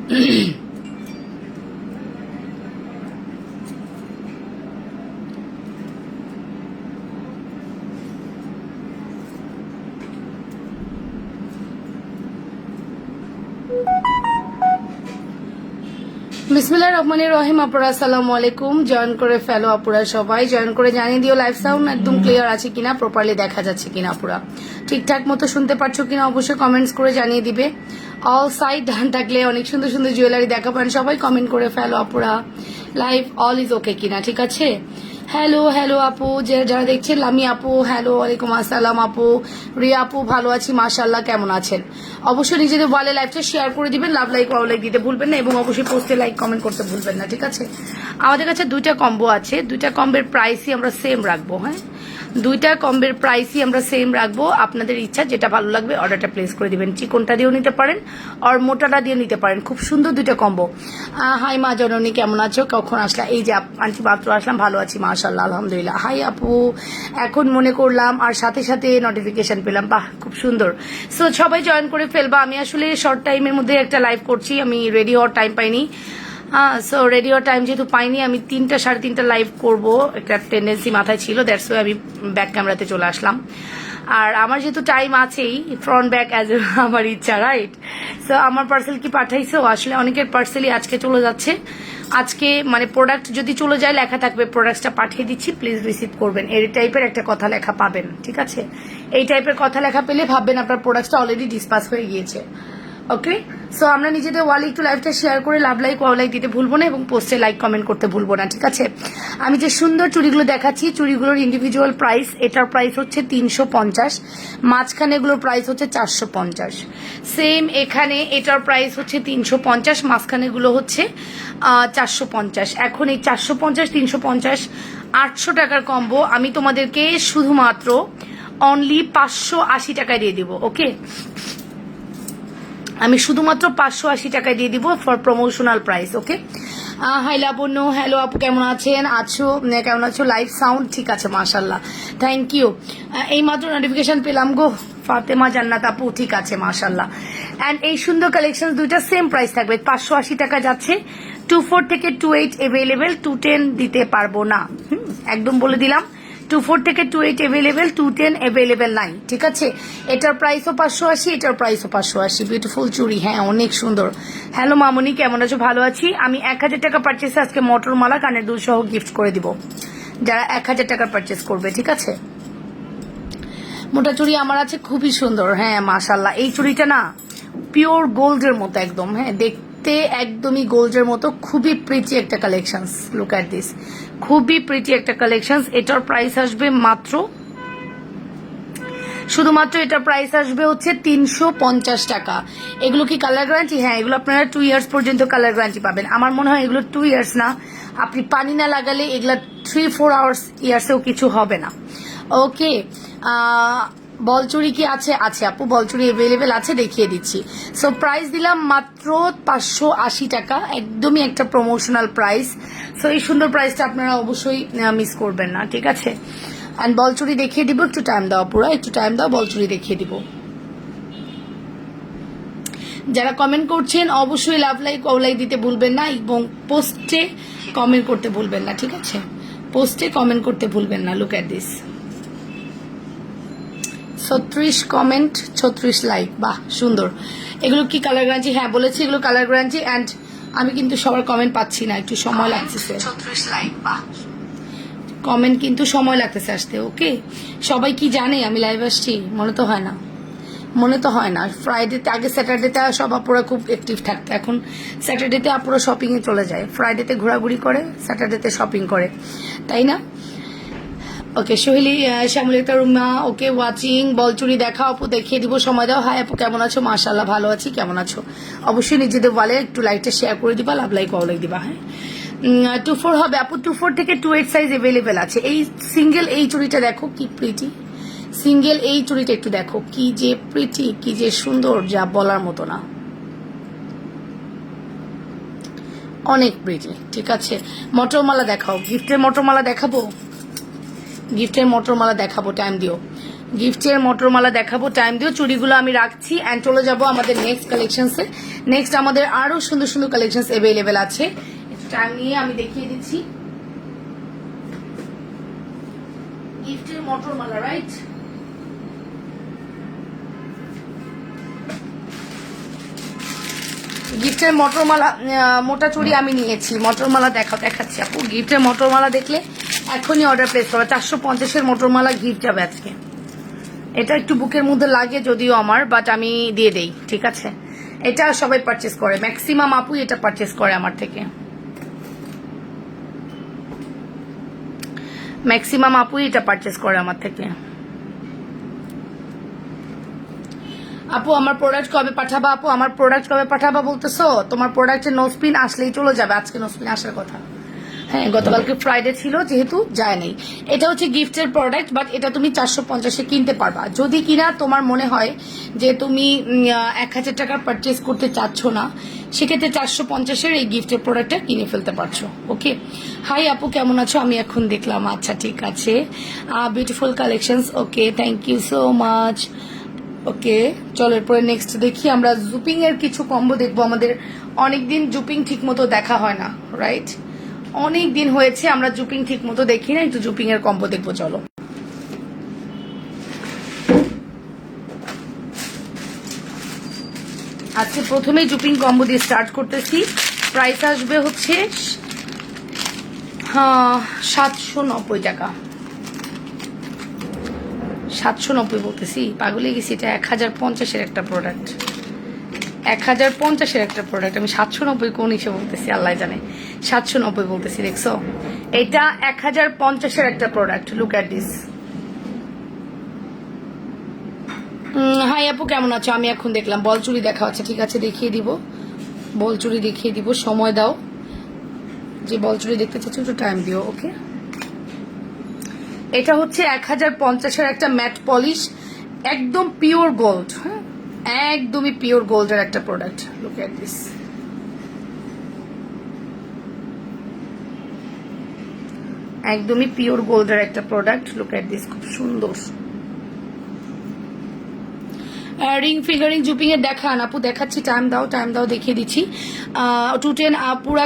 বিসমিল্লাহির রহমানির রহিম। আপুরা আসসালামু আলাইকুম। জয়েন করে ফেলো আপুরা, সবাই জয়েন করে জানিয়ে দিও লাইভ সাউন্ড একদম ক্লিয়ার আছে কিনা, প্রপারলি দেখা যাচ্ছে কিনা, আপুরা ঠিকঠাক মতো শুনতে পারছো কিনা অবশ্যই কমেন্টস করে জানিয়ে দিবে। অল সাইড ডান থাকলে অনেক সুন্দর সুন্দর জুয়েলারি দেখাবেন, সবাই কমেন্ট করে ফেলো আপুরা লাইভ অল ইজ ওকে কিনা, ঠিক আছে। হ্যালো হ্যালো আপু, যারা দেখছেন লামি আপু হ্যালো, ওয়ালাইকুম আসসালাম আপু, রিয়া আপু ভালো আছি মাশাআল্লাহ, কেমন আছেন? অবশ্যই নিজেদের ওয়ালে লাইভটা শেয়ার করে দিবেন, লাভ লাইক ওয়াও লাইক দিতে ভুলবেন না এবং অবশ্যই পোস্টে লাইক কমেন্ট করতে ভুলবেন না, ঠিক আছে। আমাদের কাছে দুইটা কম্বো আছে, দুইটা কম্বের প্রাইসই আমরা সেম রাখবো। হ্যাঁ, দুইটা কম্বের প্রাইসই আমরা সেম রাখবো। আপনাদের ইচ্ছা যেটা ভালো লাগবে অর্ডারটা প্লেস করে দিবেন। চিকনটা দিয়েও নিতে পারেন আর মোটাটা দিয়েও নিতে পারেন, খুব সুন্দর দুইটা কম্বো। হাই মা জননী, কেমন আছো? কখন আসলা? এই যে আন্টি মাত্র আসলাম, ভালো আছি মাশাআল্লাহ আলহামদুলিল্লাহ। হাই আপু, এখন মনে করলাম আর সাথে সাথে নোটিফিকেশন পেলাম, বাহ খুব সুন্দর। সো সবাই জয়েন করে ফেলবা। আমি আসলে শর্ট টাইমের মধ্যে একটা লাইভ করছি, আমি রেডি হওয়ার টাইম পাইনি। সো রেডি হওয়ার টাইম যেহেতু পাইনি, আমি 3টা সাড়ে 3টা লাইভ করবো একটা টেন্ডেন্সি মাথায় ছিল, দ্যাটস ওয়াই আমি ব্যাক ক্যামেরাতে চলে আসলাম। আর আমার যেহেতু টাইম আছেই, ফ্রন্ট ব্যাক অ্যাজ আমার ইচ্ছা, রাইট। সো আমার পার্সেল কি পাঠাইছো? আসলে অনেকের পার্সেলই আজকে চলে যাচ্ছে। আজকে মানে প্রোডাক্ট যদি চলে যায় লেখা থাকবে প্রোডাক্টটা পাঠিয়ে দিচ্ছি, প্লিজ রিসিভ করবেন, এই টাইপের একটা কথা লেখা পাবেন, ঠিক আছে। এই টাইপের কথা লেখা পেলে ভাববেন আপনার প্রোডাক্টটা অলরেডি ডিসপাস হয়ে গিয়েছে। ওকে, সো আমরা নিজেদের ওয়ালে একটু লাইভটা শেয়ার করে লাভ লাইক ওয়াও লাইক দিতে ভুলবো না এবং পোস্টে লাইক কমেন্ট করতে ভুলবো না, ঠিক আছে। আমি যে সুন্দর চুড়িগুলো দেখাচ্ছি, চুড়িগুলোর ইন্ডিভিজুয়াল প্রাইস, এটার প্রাইস হচ্ছে 350, মাঝখানে এগুলোর প্রাইস হচ্ছে 450। সেম এখানে এটার প্রাইস হচ্ছে 350, মাঝখানে গুলো হচ্ছে 450। এখন এই 450, 350, 800 টাকার কম্বো আমি তোমাদেরকে শুধুমাত্র অনলি 580 টাকায় দিয়ে দিব। ওকে, আমি শুধুমাত্র 580 টাকায় দিয়ে দিব for promotional price. Okay, hi Labonno, hello আপু কেমন আছেন? কেমন আছো? লাইভ সাউন্ড ঠিক আছে মাশাআল্লাহ, থ্যাংক ইউ। এই মাত্র নোটিফিকেশন পেলাম গো, ফাতেমা জান্নাত আপু ঠিক আছে মাশাআল্লাহ। অ্যান্ড এই সুন্দর কালেকশন দুইটা সেম প্রাইস থাকবে, 580 টাকা যাচ্ছে। 24 থেকে 28 এভেলেবেল, 210 দিতে পারবো না, একদম বলে দিলাম। 24 থেকে 28 এভেলেবেল, 210 এভেলেবেল নাই, ঠিক আছে। এটার প্রাইসও 580, এটার প্রাইসও 580। বিউটিফুল চুড়ি, হ্যাঁ অনেক সুন্দর। হ্যালো মামুনি, কেমন আছো? ভালো আছি। আমি 1000 টাকা পারচেসে আজকে মটর মালা কানের দুল সহ গিফট করে দিব যারা 1000 টাকা পারচেস করবে, ঠিক আছে। মোটা চুড়ি আমার আছে, খুবই সুন্দর, হ্যাঁ মাশাআল্লাহ। এই চুড়িটা না পিওর গোল্ডের মতো একদম, হ্যাঁ দেখতে একদমই গোল্ডের মতো, খুবই প্রিটি একটা কালেকশনস। লুক অ্যাট দিস, খুবই প্রিটি একটা কালেকশনস। এটার প্রাইস আসবে মাত্র, শুধুমাত্র এটার প্রাইস আসবে হচ্ছে 350 টাকা। এগুলো কি কালার গ্যারান্টি? হ্যাঁ, এগুলো আপনারা 2 ইয়ার্স পর্যন্ত কালার গ্যারান্টি পাবেন। আমার মনে হয় এগুলো 2 ইয়ার্স না, আপনি পানি না লাগালে এগুলা 3-4 ইয়ার্সেও কিছু হবে না। ওকে, বলচুরি কি আছে? আছে আপু, বলচুরি এভেলেবেল আছে, দেখিয়ে দিচ্ছি। সো প্রাইস দিলাম মাত্র 580 টাকা, একদমই একটা প্রমোশনাল প্রাইস। সো এই সুন্দর প্রাইসটা আপনারা অবশ্যই মিস করবেন না, ঠিক আছে। অ্যান্ড বলচুরি দেখিয়ে দিব, একটু টাইম দাও পুরো, একটু টাইম দাও, বলচুরি দেখিয়ে দিব। যারা কমেন্ট করছেন অবশ্যই লাভ লাইক ওয়াও লাইক দিতে ভুলবেন না এবং পোস্টে কমেন্ট করতে ভুলবেন না, ঠিক আছে। পোস্টে কমেন্ট করতে ভুলবেন না। Look at this, 36 comment, 36 like, বাহ সুন্দর। এগুলো কি কালার গ্যারান্টি? হ্যাঁ বলেছি এগুলো কালার গ্যারান্টি। অ্যান্ড আমি কিন্তু সবার কমেন্ট পাচ্ছি না, একটু সময় লাগতেছে। 36 লাইক, বাহ, কমেন্ট কিন্তু সময় লাগতেছে আসতে। ওকে, সবাই কি জানে আমি লাইভ আসছি? মনে তো হয় না, মনে তো হয় না। ফ্রাইডেতে, আগে স্যাটারডেতে সব আপুরা খুব অ্যাক্টিভ থাকতো, এখন স্যাটারডেতে আপুরা শপিংয়ে চলে যায়, ফ্রাইডেতে ঘোরাঘুরি করে, স্যাটারডেতে শপিং করে, তাই না? ওকে, সোহেলি, শ্যামলিতা রুমা, ওকে ওয়াচিং। বলচুরি দেখা আপু, দেখিয়ে দিব, সময় দাও। হাই আপু কেমন আছো? মাশাআল্লাহ ভালো আছি, কেমন আছো? অবশ্যই নিজেদের বলে একটু লাইকটা শেয়ার করে দিবা, লাভ লাইক ওয়াও লাইক দিবা। হ্যাঁ, 24 হবে আপু, 24 থেকে 28 সাইজ এভেলেবেল আছে। এই সিঙ্গেল এই চুড়িটা দেখো কি প্রিটি, সিঙ্গেল এই চুড়িটা একটু দেখো কি যে প্রিটি, কি যে সুন্দর, যা বলার মতো না, অনেক প্রিটি, ঠিক আছে। মটরমালা দেখাও, গিফটের মটরমালা দেখাবো, গিফটের মটরমালা দেখাবো, টাইম দিও। গিফটের মটরমালা দেখাবো, টাইম দিও। চুড়িগুলো আমি রাখছি অ্যান্ড চলে যাবো আমাদের নেক্সট কালেকশনসে। নেক্সট আমাদের আরো সুন্দর সুন্দর কালেকশনস অ্যাভেলেবেল আছে, টাইম নিয়ে আমি দেখিয়ে দিচ্ছি। গিফটের মটরমালা, রাইট? গিফটের মটরমালা মোটা চুড়ি আমি নিয়েছি, মটরমালা দেখাচ্ছি আপু। গিফটের মটরমালা দেখলে এখনই অর্ডার প্লেস করো। 450-এর মটরমালা গিফট যাবে আজকে। এটা একটু বুকের মধ্যে লাগে যদিও আমার, বাট আমি দিয়ে দেই, ঠিক আছে? এটা সবাই পারচেস করে, ম্যাক্সিমাম আপুই এটা পারচেস করে আমার থেকে, ম্যাক্সিমাম আপুই এটা পারচেস করে আমার থেকে। আপু আমার প্রোডাক্ট কবে পাঠাবা? আপু আমার প্রোডাক্ট কবে পাঠাবা বলতেছো? তোমার প্রোডাক্টের নোসপিন আসলেই চলে যাবে, আজকে নোসপিন আসার কথা। হ্যাঁ, গতকালকে ফ্রাইডে ছিল যেহেতু যায় নাই। এটা হচ্ছে গিফটের প্রোডাক্ট, বাট এটা তুমি 450-এ কিনতে পারবা। যদি কিনা তোমার মনে হয় যে তুমি 1000 টাকার পারচেস করতে চাচ্ছ না, সেক্ষেত্রে 450-এর এই গিফটের প্রোডাক্টটা কিনে ফেলতে পারছো। ওকে, হাই আপু কেমন আছো? আমি এখন দেখলাম, আচ্ছা ঠিক আছে। Beautiful collections, okay, thank you so much. Okay, চলো এরপরে নেক্সট দেখি আমরা জুপিং এর কিছু কম্বো দেখবো। আমাদের অনেকদিন জুপিং ঠিক মতো দেখা হয় না, রাইট? অনেক দিন হয়েছে আমরা জুপিং ঠিক মতো দেখি না, একটু জুপিং এর কম্বো দেখবো চলো। আজকে প্রথমেই জুপিং কম্বো দিয়ে স্টার্ট করতেছি। প্রাইস আসবে হচ্ছে 790 টাকা। 790 বলতেছি, পাগলে গেছি। এটা 1050-এর একটা প্রোডাক্ট, 1050-এর একটা প্রোডাক্ট। আমি 790 কোন হিসেবে বলতেছি আল্লাহ জানে, 790 বলতেছি, দেখছো? এটা 1050-এর একটা product. Look at this. Hi আপু কেমন আছো? আমি এখন দেখলাম বল চুড়ি দেখা হচ্ছে, ঠিক আছে দেখিয়ে দিব, বল চুড়ি দেখিয়ে দিব। সময় দাও, যে বল চুড়ি দেখতে চাচ্ছ একটু টাইম দিও। ওকে, এটা হচ্ছে 1050-এর একটা ম্যাট পলিশ, একদম পিওর গোল্ড। হ্যাঁ, একদমই পিওর গোল্ডের একটা প্রোডাক্ট। লুক এট দিস, একদমই পিওর গোল্ডের একটা প্রোডাক্ট। লুক এট দিস, খুব সুন্দর। রিং ফিঙ্গারিং জুপিং এর দেখান আপু। দেখাচ্ছি, টাইম দাও, টাইম দাও, দেখিয়ে দিচ্ছি। 210 আপুরা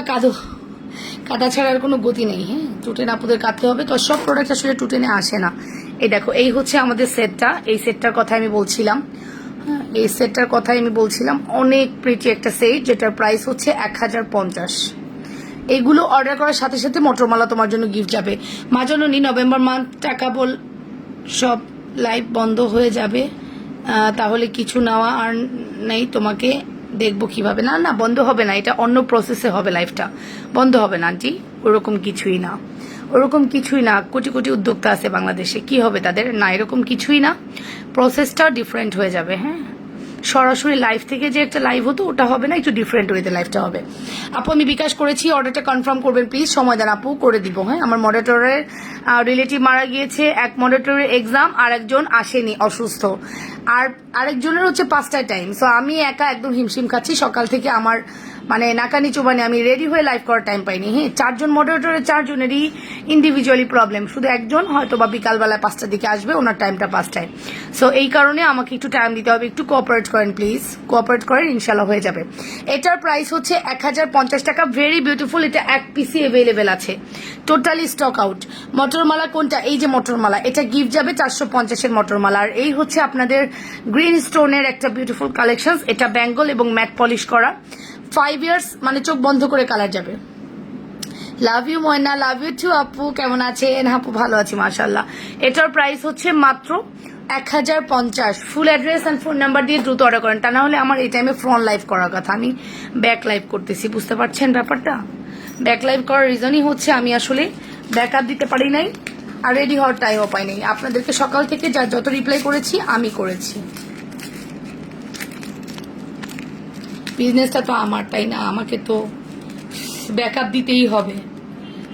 কাদা ছাড়ার কোনো গতি নেই। হ্যাঁ, 210 আপুদের কাটতে হবে। তো সব প্রোডাক্ট আসলে 210-এ আসে না। এই দেখো, এই হচ্ছে আমাদের সেটটা, এই সেটটার কথা আমি বলছিলাম। হ্যাঁ, এই সেটটার কথাই আমি বলছিলাম। অনেক প্রিটি একটা সেট, যেটার প্রাইস হচ্ছে 1050। এইগুলো অর্ডার করার সাথে সাথে মটরমালা তোমার জন্য গিফট যাবে। মাজননী নভেম্বর মান্থ টাকা বল সব লাইভ বন্ধ হয়ে যাবে, তাহলে কিছু নেওয়া আর নেই, তোমাকে দেখবো কিভাবে? না না, বন্ধ হবে না, এটা অন্য প্রসেসে হবে, লাইফটা বন্ধ হবে না আন্টি। ওরকম কিছুই না, ওরকম কিছুই না। কোটি কোটি উদ্যোক্তা আছে বাংলাদেশে, কি হবে তাদের? না, এরকম কিছুই না, প্রসেসটা ডিফারেন্ট হয়ে যাবে। হ্যাঁ, সরাসরি লাইভ থেকে যে একটা লাইভ হতো ওটা হবে না, একটু ডিফারেন্ট ওয়েতে লাইভটা হবে। আপু আমি বিকাশ করেছি, অর্ডারটা কনফার্ম করবেন প্লিজ, সময় দেন আপু, করে দিব। হ্যাঁ, আমার মডারেটরের রিলেটিভ মারা গিয়েছে, এক মডারেটরের এক্সাম, আর একজন আসেনি অসুস্থ, আর আরেকজনের হচ্ছে 5টায় টাইম। সো আমি একা একদম হিমশিম খাচ্ছি সকাল থেকে, আমার মানে নাকানি চুবানি, আমি রেডি হয়ে লাইভ করার টাইম পাইনি। হ্যাঁ, 4জন মডারেটরের 4জনেরই ইন্ডিভিজুয়ালি প্রবলেম, শুধু একজন হয়তো বা বিকালবেলায় 5টার দিকে আসবে, ওনার টাইমটা 5টায়। সো এই কারণে আমাকে একটু টাইম দিতে হবে, একটু কোঅপারেট করেন প্লিজ, কোঅপারেট করেন, ইনশাল্লাহ হয়ে যাবে। এটার প্রাইস হচ্ছে 1050 টাকা। ভেরি বিউটিফুল, এটা এক পিসি অ্যাভেলেবেল আছে, টোটালি স্টক আউট। মটরমালা কোনটা? এই যে মটরমালা, এটা গিফট যাবে 450-এর মটরমালা। আর এই হচ্ছে আপনাদের গ্রিন স্টোনের একটা বিউটিফুল কালেকশন, এটা বেঙ্গল এবং ম্যাট পলিশ করা, 5 ইয়ার্স, মানে চোখ বন্ধ করে কালার যাবে। Love you Moyna, love you too আপু, কেমন আছেন? আপু ভালো আছি মাশাআল্লাহ। এটার প্রাইস হচ্ছে মাত্র 1050। Full address and phone number দিয়ে দ্রুত অর্ডার করেন, তা না হলে আমার এই টাইমে ফ্রন্ট লাইভ করার কথা, আমি ব্যাক লাইভ করতেছি, বুঝতে পারছেন ব্যাপারটা? ব্যাক লাইভ করার রিজনই হচ্ছে আমি আসলে ব্যাক আপ দিতে পারি নাই, আর রেডি হওয়ার টাইমও পাই নাই। আপনাদেরকে সকাল থেকে যত রিপ্লাই করেছি আমি করেছি, বিজনেসটা তো আমার, তাই না? আমাকে তো ব্যাকআপ দিতেই হবে।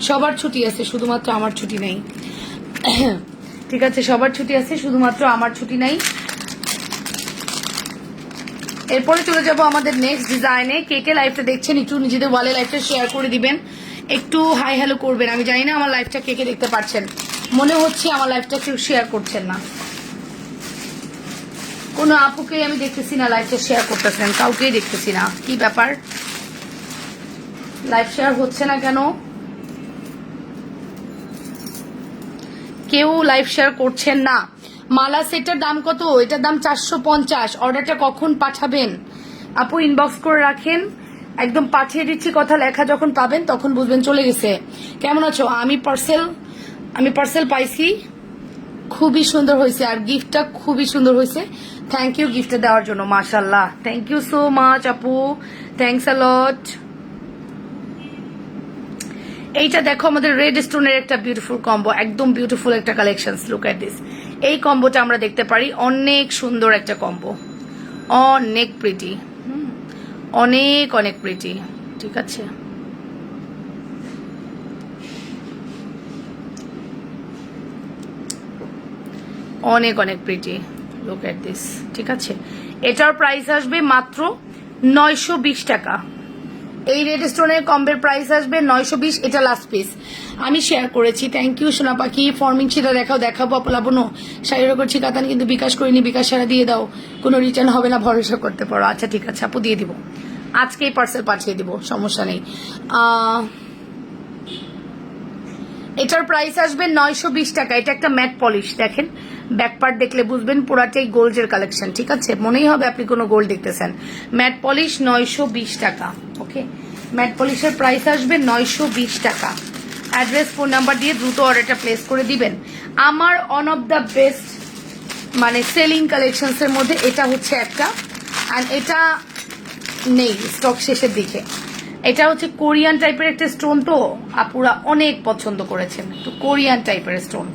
সবার ছুটি আছে, শুধুমাত্র আমার ছুটি নেই। ঠিক আছে, সবার ছুটি আছে, শুধুমাত্র আমার ছুটি নাই। এরপরে চলে যাব আমাদের নেক্সট ডিজাইনে। কে কে লাইভটা দেখছেন একটু নিজেদের ওয়ালে লাইভটা শেয়ার করে দিবেন, একটু হাই হ্যালো করবেন। আমি জানি না আমার লাইভটা কে কে দেখতে পাচ্ছেন, মনে হচ্ছে আমার লাইভটা কেউ শেয়ার করছেন না। কোনো আপুকেই আমি দেখতেছি না লাইভটা শেয়ার করতেছেন, কাউকেই দেখতেছি না, কি ব্যাপার? লাইভ শেয়ার হচ্ছে না কেন? কেউ লাইভ শেয়ার করছেন না। মালা সেটার দাম কত? এটার দাম 450। অর্ডারটা কখন পাঠাবেন আপু? ইনবক্স করে রাখেন, একদম পাঠিয়ে দিচ্ছি। কথা লেখা যখন পাবেন তখন বুঝবেন চলে গেছে। কেমন আছো? আমি পার্সেল পাইছি, খুবই সুন্দর হয়েছে, আর গিফটটা খুবই সুন্দর হয়েছে। থ্যাংক ইউ গিফটটা দেওয়ার জন্য, মাশাআল্লাহ, থ্যাংক ইউ সো মাচ আপু, থ্যাংকস আ লট। এইটা দেখো আমাদের রেড স্টোনের একটা বিউটিফুল কম্বো, একদম বিউটিফুল একটা কালেকশন। Look at this. এই কম্বোটা আমরা দেখতে পারি, অনেক সুন্দর একটা কম্বো, অনেক প্রিটি, অনেক অনেক প্রিটি। ঠিক আছে, অনেক অনেক প্রিটি। Look at this. ঠিক আছে, এটার প্রাইস আসবে মাত্র 920 টাকা। এই রেড স্টোনের কম্বের প্রাইস আসবে 920। এটা লাস্ট পিস আমি শেয়ার করেছি। থ্যাংক ইউ সোনা পাখি। ফর্মিং সেটা দেখাবো আপু। লাবণ্য শাড়িরও করছি কাতান, কিন্তু বিকাশ করিনি, বিকাশ সারা দিয়ে দাও, কোনো রিটার্ন হবে না, ভরসা করতে পারো। আচ্ছা ঠিক আছে আপু, দিয়ে দিব, আজকেই পার্সেল পাঠিয়ে দিব, সমস্যা নেই। এটার প্রাইস আসবে 920 টাকা। এটা একটা ম্যাট পলিশ, দেখেন ব্যাক পার্ট দেখলে বুঝবেন পুরাটাই গোল্ডের কালেকশন। ঠিক আছে, মনেই হবে আপনি কোনো গোল্ড দেখতেছেন। ম্যাট পলিশ 920 টাকা। ওকে, ম্যাট পলিশের প্রাইস আসবে 920 টাকা। অ্যাড্রেস, ফোন নাম্বার দিয়ে দ্রুত অর্ডারটা প্লেস করে দিবেন। আমার ওয়ান অফ দ্য বেস্ট মানে সেলিং কালেকশনস এর মধ্যে এটা হচ্ছে একটা, আর এটা নেই, স্টক শেষের দিকে। এটা হচ্ছে কোরিয়ান টাইপের একটা স্টোন, তো আপুরা অনেক পছন্দ করেছেন, তো কোরিয়ান টাইপের স্টোন,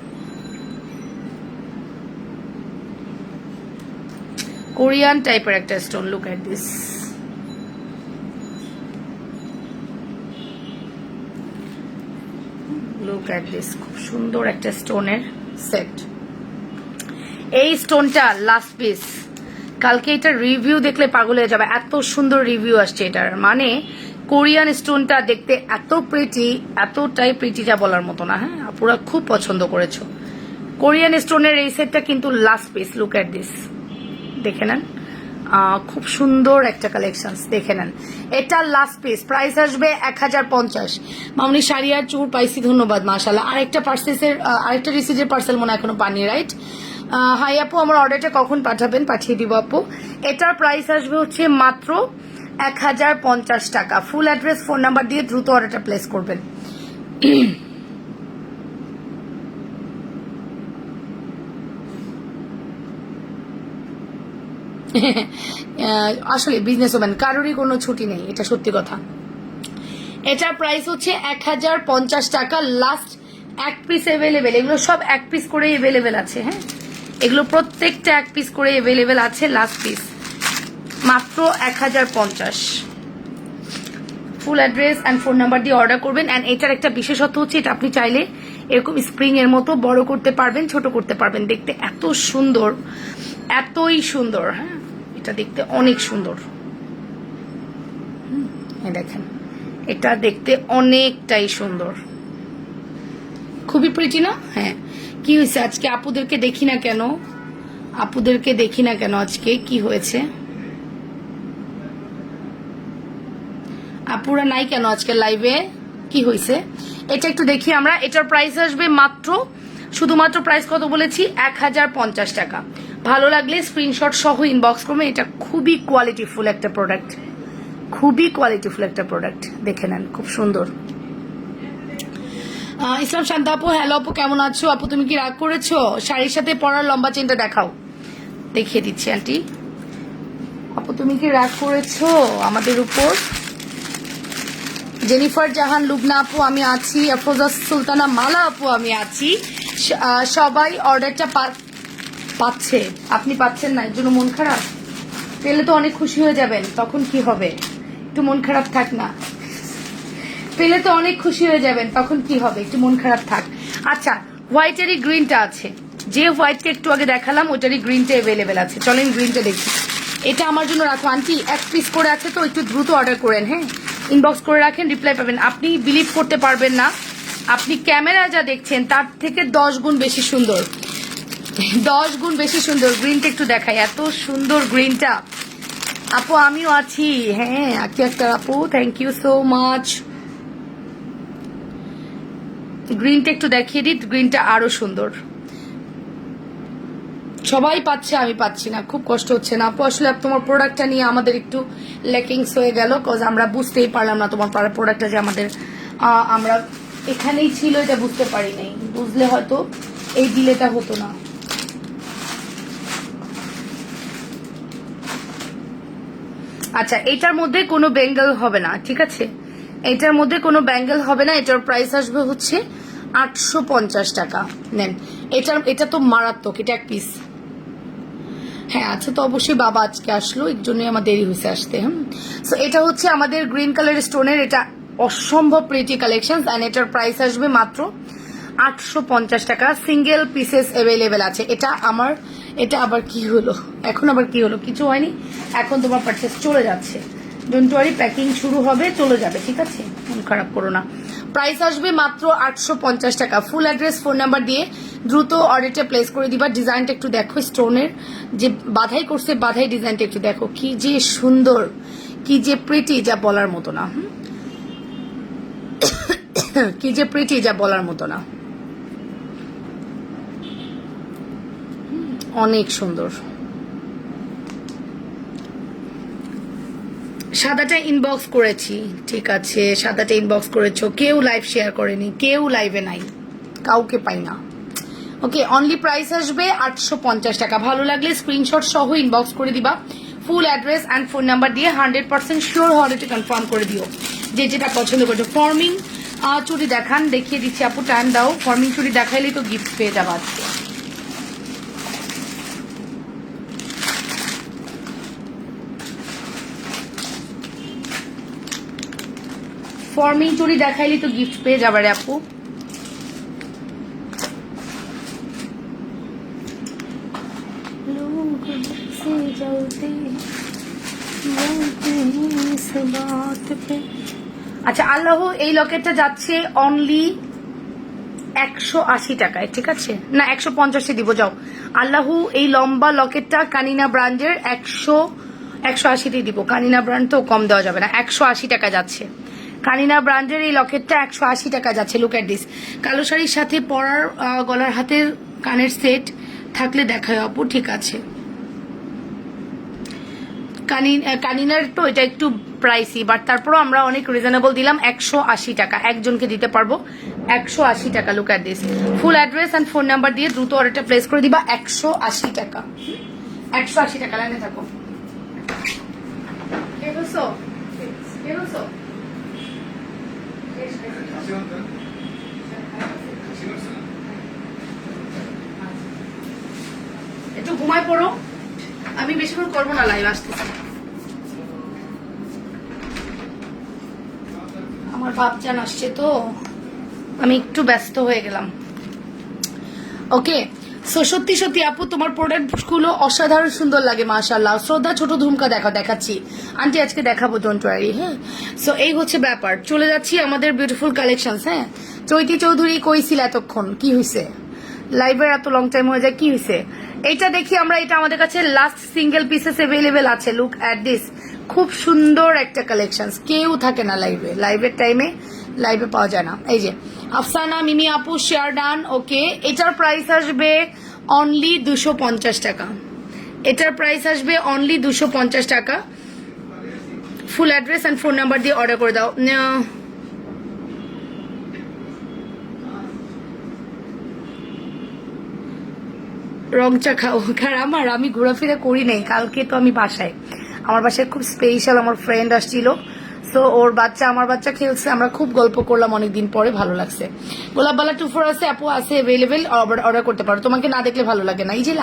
কোরিয়ান টাইপের একটা stone. Look at this, look at this, খুব সুন্দর একটা স্টোনের সেট। এই স্টোনটা লাস্ট পিস, কালকে এটার রিভিউ দেখলে পাগল হয়ে যাবে, এত সুন্দর রিভিউ আসছে এটার। মানে কোরিয়ান স্টোনটা দেখতে এত প্রিটি, এতটাই প্রিটি যা বলার মতো না। হ্যাঁ, আপুরা খুব পছন্দ করেছো কোরিয়ান স্টোনের এই সেটটা, কিন্তু last piece. Look at this, দেখে নেন, খুব সুন্দর একটা কালেকশন, দেখে নেন। এটা লাস্ট পিস, প্রাইস আসবে 1050। মামনি শাড়ি আর চুর পাইছি, ধন্যবাদ, মাশাআল্লাহ। আরেকটা পার্সেসের, আরেকটা রিসিজের পার্সেল মনে এখনো পানি, রাইট? হাই আপু, আমার অর্ডারটা কখন পাঠাবেন? পাঠিয়ে দিব আপু। এটার প্রাইস আসবে হচ্ছে মাত্র 1050 টাকা। ফুল অ্যাড্রেস, ফোন নাম্বার দিয়ে দ্রুত অর্ডারটা প্লেস করবেন। আসলে বিজনেস ওম্যান কারোরই কোনো ছুটি নেই, এটা সত্যি কথা। এটার প্রাইস হচ্ছে 1050 টাকা। লাস্ট এক পিস এভেলেবেল, এগুলো সব এক পিস করে এভেলেবেল আছে। হ্যাঁ, এগুলো প্রত্যেকটা এক পিস করে এভেলেবেল আছে। লাস্ট পিস মাত্র 1050। Full address and phone number দিয়ে অর্ডার করবেন। অ্যান্ড এটার একটা বিশেষত্ব হচ্ছে, এটা আপনি চাইলে এরকম স্প্রিং এর মতো বড় করতে পারবেন, ছোট করতে পারবেন। দেখতে এত সুন্দর, এতই সুন্দর। হ্যাঁ, এটা দেখতে অনেক সুন্দর। দেখেন, এটা দেখতে অনেকটাই সুন্দর, খুবই প্রিটি না? হ্যাঁ, কি হয়েছে আজকে আপুদেরকে দেখি না কেন? আপুদেরকে দেখি না কেন আজকে, কি হয়েছে? আপুরা নাই কেন আজকে লাইভে, কি হয়েছে? এটা একটু দেখি আমরা। এটার প্রাইস আসবে মাত্র, শুধুমাত্র প্রাইস কত বলেছি? 1050 টাকা। ভালো লাগলে স্ক্রিনশট সহ ইনবক্স করবেন। এটা খুবই কোয়ালিটিফুল একটা প্রোডাক্ট, খুবই কোয়ালিটিফুল একটা প্রোডাক্ট, দেখে নেন, খুব সুন্দর। ইসলাম শান্ত আপু, হ্যালো আপু, কেমন আছো? আপু তুমি কি রাগ করেছো? শাড়ির সাথে পরার লম্বা চেনটা দেখাও, দেখিয়ে দিচ্ছি আন্টি। আপু তুমি কি রাগ করেছো আমাদের উপর? জেনিফার জাহান, লুবনা আপু আমি আছি, আফরোজা সুলতানা মালা আপু আমি আছি। সবাই অর্ডারটা পাচ্ছে, আপনি পাচ্ছেন না, এর জন্য মন খারাপ? পেলে তো অনেক খুশি হয়ে যাবেন, তখন কি হবে? একটু মন খারাপ থাক না, পেলে তো অনেক খুশি হয়ে যাবেন, তখন কি হবে? একটু মন খারাপ থাক। আচ্ছা, হোয়াইটেরই গ্রিনটা আছে, যে হোয়াইটটা একটু আগে দেখালাম ওটারই গ্রিনটা অ্যাভেলেবেল আছে। চলেন গ্রিনটা দেখি। এটা আমার জন্য রাখো আন্টি, এক পিস করে আছে তো, একটু দ্রুত অর্ডার করেন। হ্যাঁ, ইনবক্স করে রাখেন, রিপ্লাই পাবেন। আপনি বিলিভ করতে পারবেন না, আপনি ক্যামেরা যা দেখছেন তার থেকে 10 গুণ বেশি সুন্দর। 10 গুণ বেশি সুন্দর। গ্রিনটা একটু দেখাই, এত সুন্দর গ্রিনটা আপু। আমিও আছি, হ্যাঁ কি একটা আপু, থ্যাংক ইউ সো মাচ। গ্রিনটা একটু দেখিয়ে দিই, গ্রিনটা আরো সুন্দর। সবাই পাচ্ছে, আমি পাচ্ছি না, খুব কষ্ট হচ্ছে না আপু। আসলে তোমার প্রোডাক্টটা নিয়ে আমাদের একটু ল্যাকিংস হয়ে গেল, কজ আমরা বুঝতেই পারলাম না তোমার প্রোডাক্টটা যে আমাদের আমরা এখানেই ছিল এটা বুঝতে পারি নাই। বুঝলে হয়তো এই ডিলেটা হতো না। আচ্ছা, এটার মধ্যে কোনো বেঙ্গল হবে না, ঠিক আছে? এটার মধ্যে কোনো ব্যাঙ্গেল হবে না। এটার প্রাইস আসবে হচ্ছে 850 টাকা। নেন, এটা তো মারাত্মক, এটা এক পিস। হ্যাঁ আচ্ছা, তো অবশ্যই বাবা আজকে আসলো, এর জন্যই আমার দেরি হয়েছে আসতে। সো এটা হচ্ছে আমাদের গ্রিন কালার স্টোনের, এটা অসম্ভব প্রিটি কালেকশন। অ্যান্ড এটার প্রাইস আসবে মাত্র 850 টাকা। সিঙ্গেল পিসেস অ্যাভেলেবেল আছে। এটা আবার কি হলো, এখন আবার কি হলো? কিছু হয়নি, এখন তোমার পারচেস চলে যাচ্ছে। ডোন্ট ওয়ারি, প্যাকিং শুরু হবে, চলে যাবে, ঠিক আছে? মন খারাপ করো না। প্রাইস আসবে মাত্র 850 টাকা। ফুল অ্যাড্রেস, ফোন নাম্বার দিয়ে দ্রুত অর্ডারটা প্লেস করে দিবা। ডিজাইনটা একটু দেখো, স্টোনের যে বাধাই করছে, বাধাই ডিজাইনটা একটু দেখো, কি যে সুন্দর, কি যে প্রিটি, যা বলার মতো না। কি যে প্রিটি, যা বলার মতো না। অনেক সুন্দর। সাদাটা ইনবক্স করেছি, ঠিক আছে? সাদাটা ইনবক্স করেছো, কেউ লাইভ শেয়ার করেনি, কেউ লাইভে নাই, কাউকে পাই না। ওকে, অনলি প্রাইস আসবে 850 টাকা। ভালো লাগলে স্ক্রিনশট সহ ইনবক্স করে দিবা। Full address and phone number দিয়ে 100% শিওর হওয়ার কনফার্ম করে দিও যে যেটা পছন্দ করছো। ফর্মিং চুড়ি দেখান, দেখিয়ে দিচ্ছি আপু, টাইম দাও। ফর্মিং চুড়ি দেখাইলেই তো গিফট পেয়ে যাবো আজকে। ফর্মিং চুড়ি দেখাইলে তো গিফট পেয়ে যাবে রে আপু। আচ্ছা, আল্লাহ এই লকেটটা যাচ্ছে অনলি 180 টাকায়, ঠিক আছে? না 150 দিব, যাও। আল্লাহ এই লম্বা লকেটটা কানিনা ব্র্যান্ডের 180 দিব। কানিনা ব্র্যান্ড তো কম দেওয়া যাবে না, 180 টাকা যাচ্ছে। কানিনা ব্র্যান্ডের এই লকেটটা 180 টাকা যাচ্ছে। Look at this. কালো শাড়ির সাথে পরার গলার হাতের কানের সেট থাকলে দেখায় আপু, ঠিক আছে? কানিনার তো এটা একটু প্রাইসি, বাট তারপরও আমরা অনেক রিজনেবল দিলাম। 180 টাকা একজনকে দিতে পারবো, 180 টাকা। Look at this. Full address and phone number দিয়ে দ্রুত অর্ডারটা প্লেস করে দিবা। 180 টাকা, 180 টাকা। লাইনে থাকো। একটু ঘুমায় পড়ো, আমি বেশিক্ষণ করবো না, লাইভ আসতেছি। আমার বাপজান আসছে তো, আমি একটু ব্যস্ত হয়ে গেলাম। ওকে, সো সত্যি সত্যি আপু তোমার প্রোডাক্ট গুলো অসাধারণ সুন্দর লাগে, মাশাআল্লাহ। শ্রদ্ধা ছোট ঝুমকা দেখাচ্ছি আন্টি, আজকে দেখাবো, ডোন্ট ওয়ারি। হ্যাঁ, সো এই হচ্ছে ব্যাপার। চলে যাচ্ছি আমাদের বিউটিফুল কালেকশন। হ্যাঁ, চৈতি চৌধুরী কইছিল এতক্ষণ, কি হয়েছে? লাইভের এত লং টাইম হয়ে যায়, কি হয়েছে? এইটা দেখি আমরা, এটা আমাদের কাছে লাস্ট সিঙ্গেল পিসেস অ্যাভেলেবেল আছে। লুক অ্যাট দিস, খুব সুন্দর একটা কালেকশন। কেউ থাকে না লাইভের টাইমে, লাইভে পাওয়া যায় না। এই যে আফসানা মিমি আপু শেয়ার ডান। ওকে, এটার প্রাইস আসবে অনলি 250 টাকা। এটার প্রাইস আসবে অনলি 250 টাকা। Full address and phone number দিয়ে অর্ডার করে দাও। রং চা খাও, কারণ আমি ঘোরাফেরা করি নাই। কালকে তো আমি বাসায়, আমার বাসায় খুব স্পেশাল আমার ফ্রেন্ড আসছিল। সো ওর বাচ্চা আমার বাচ্চা খেলছে, আমরা খুব গল্প করলাম অনেকদিন পরে, ভালো লাগছে। গোলাপবালা 24 আছে আপু, আছে অ্যাভেলেবেল, অর্ডার করতে পারো। তোমাকে না দেখলে ভালো লাগে না। এই যে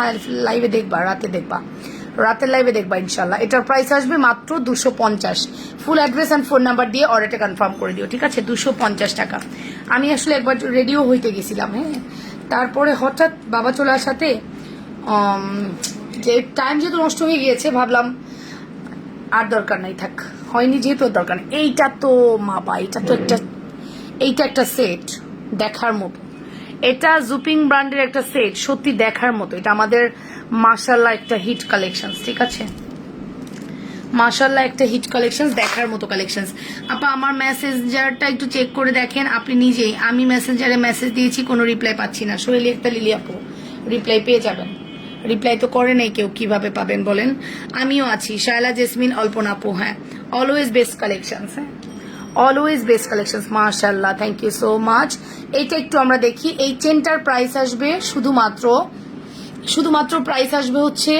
লাইভে দেখবা, রাতের লাইভে দেখবা ইনশাল্লাহ। এটার প্রাইস আসবে মাত্র 250। Full address and phone number দিয়ে অর্ডারটা কনফার্ম করে দিও, ঠিক আছে? 250 টাকা। আমি আসলে একবার রেডিও হইতে গেছিলাম, হ্যাঁ, তারপরে হঠাৎ বাবা চলে আসাতে যে টাইম যেহেতু নষ্ট হয়ে গিয়েছে, ভাবলাম আর দরকার নাই, থাক, হয়নি যেহেতু দরকার নেই। এইটা তো মা বা, এইটা একটা সেট দেখার মতো। এটা জুপিং ব্র্যান্ডের একটা সেট, সত্যি দেখার মতো। এটা আমাদের মাশাআল্লাহ একটা হিট কালেকশন, ঠিক আছে, মাশাআল্লাহ একটা হিট কালেকশন, দেখার মতো কালেকশন। আপা আমার মেসেঞ্জারটা একটু চেক করে দেখেন আপনি নিজেই। আমি মেসেঞ্জারে মেসেজ দিয়েছি, কোনো রিপ্লাই পাচ্ছি না। সোহেলি একটা লিলি আপু রিপ্লাই পেয়ে যাবেন, রিপ্লাই তো করে নেই কেউ, কিভাবে পাবেন বলেন। আমিও আছি, শায়লা জেসমিন, অল্পনা আপু। হ্যাঁ, অলওয়েজ বেস্ট কালেকশন, হ্যাঁ অলওয়েজ বেস্ট কালেকশন, মাশাআল্লাহ, থ্যাংক ইউ সো মাচ। এইটা একটু আমরা দেখি। এই চেনটার প্রাইস আসবে শুধুমাত্র প্রাইস আসবে হচ্ছে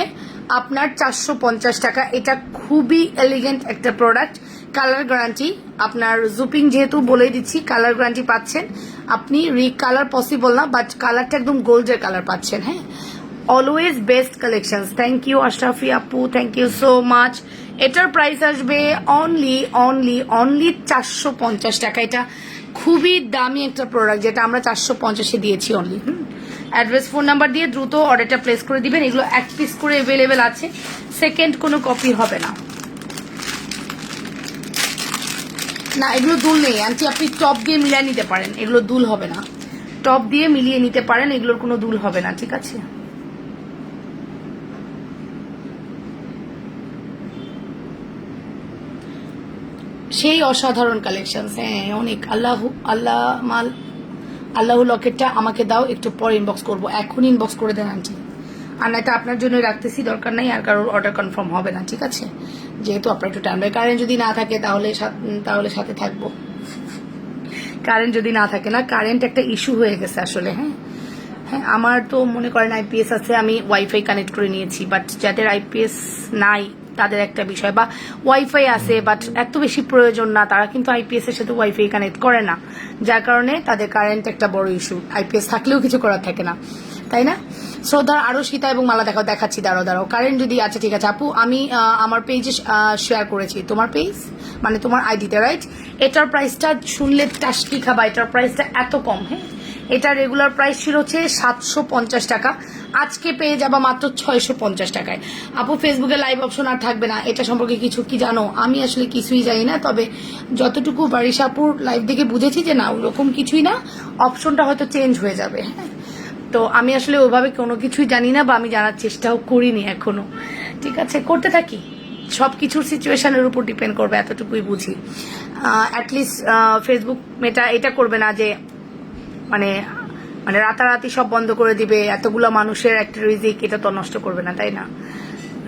আপনার 450 টাকা। এটা খুবই এলিগেন্ট একটা প্রোডাক্ট, কালার গ্যারান্টি। আপনার জুপিং যেহেতু বলে দিচ্ছি, কালার গ্যারান্টি পাচ্ছেন আপনি। কালার পসিবল না, বাট কালারটা একদম গোল্ডের কালার পাচ্ছেন। হ্যাঁ, always best collection. Thank you Ashrafi আপু, থ্যাংক ইউ সো মাচ। এটার প্রাইস আসবে অনলি 450 টাকা। এটা খুবই দামি একটা প্রোডাক্ট, যেটা আমরা 450-এ দিয়েছি অনলি। অ্যাড্রেস ফোন নাম্বার দিয়ে দ্রুত অর্ডারটা প্লেস করে দিবেন। এগুলো এক পিস করে অ্যাভেলেবেল আছে, সেকেন্ড কোনো কপি হবে না। না, এগুলো দুল নেই আন্টি, আপনি টপ দিয়ে মিলিয়ে নিতে পারেন, এগুলো দুল হবে না। টপ দিয়ে মিলিয়ে নিতে পারেন, এগুলোর কোনো দুল হবে না, ঠিক আছে। সেই অসাধারণ কালেকশন, হ্যাঁ অনেক। আল্লাহ লকেটটা আমাকে দাও, একটু পরে ইনবক্স করবো, এখন ইনবক্স করে দেন আন্টি। আর না, এটা আপনার জন্য রাখতেছি, দরকার নাই আর কারোর অর্ডার কনফার্ম হবে না, ঠিক আছে। যেহেতু আপনার একটু টাইম লাগে, কারেন্ট যদি না থাকে তাহলে সাথে থাকবো। কারেন্ট যদি না থাকে না, কারেন্ট একটা ইস্যু হয়ে গেছে আসলে। হ্যাঁ হ্যাঁ, আমার তো মনে করেন আইপিএস আছে, আমি ওয়াইফাই কানেক্ট করে নিয়েছি, বাট যাদের আইপিএস নাই তাদের একটা বিষয়, বা ওয়াইফাই আছে বাট এত বেশি প্রয়োজন না, তারা কিন্তু আইপিএস এর সাথে ওয়াইফাই কানেক্ট করে না, যার কারণে তাদের কারেন্ট একটা বড় ইস্যু। আইপিএস থাকলেও কিছু করার থাকে না, তাই না। শ্রদ্ধার আরো সীতা এবং মালা দেখাচ্ছি, দাঁড়াও কারেন্ট যদি আছে, ঠিক আছে আপু। আমি আমার পেজে শেয়ার করেছি, তোমার পেজ মানে তোমার আইডিতে, রাইট। এটার প্রাইসটা শুনলে টাস্কি খাবা, এটার প্রাইসটা এত কম। হ্যাঁ, এটা রেগুলার প্রাইস ছিল হচ্ছে 750 টাকা, আজকে পেয়ে যাবা মাত্র 650 টাকায়। আপু ফেসবুকে লাইভ অপশন আর থাকবে না, এটা সম্পর্কে কিছু কি জানো? আমি আসলে কিছুই জানি না, তবে যতটুকু বারিশাপুর লাইভ দেখে বুঝেছি যে না, ওরকম কিছুই না, অপশনটা হয়তো চেঞ্জ হয়ে যাবে। হ্যাঁ, তো আমি আসলে ওইভাবে কোনো কিছুই জানি না, বা আমি জানার চেষ্টাও করিনি এখনো, ঠিক আছে। করতে থাকি, সব কিছুর সিচুয়েশনের উপর ডিপেন্ড করবে, এতটুকুই বুঝি। অ্যাটলিস্ট ফেসবুক এটা করবে না যে মানে রাতারাতি সব বন্ধ করে দিবে, এতগুলো মানুষের একটা রিজিক এটা তো নষ্ট করবে না, তাই না।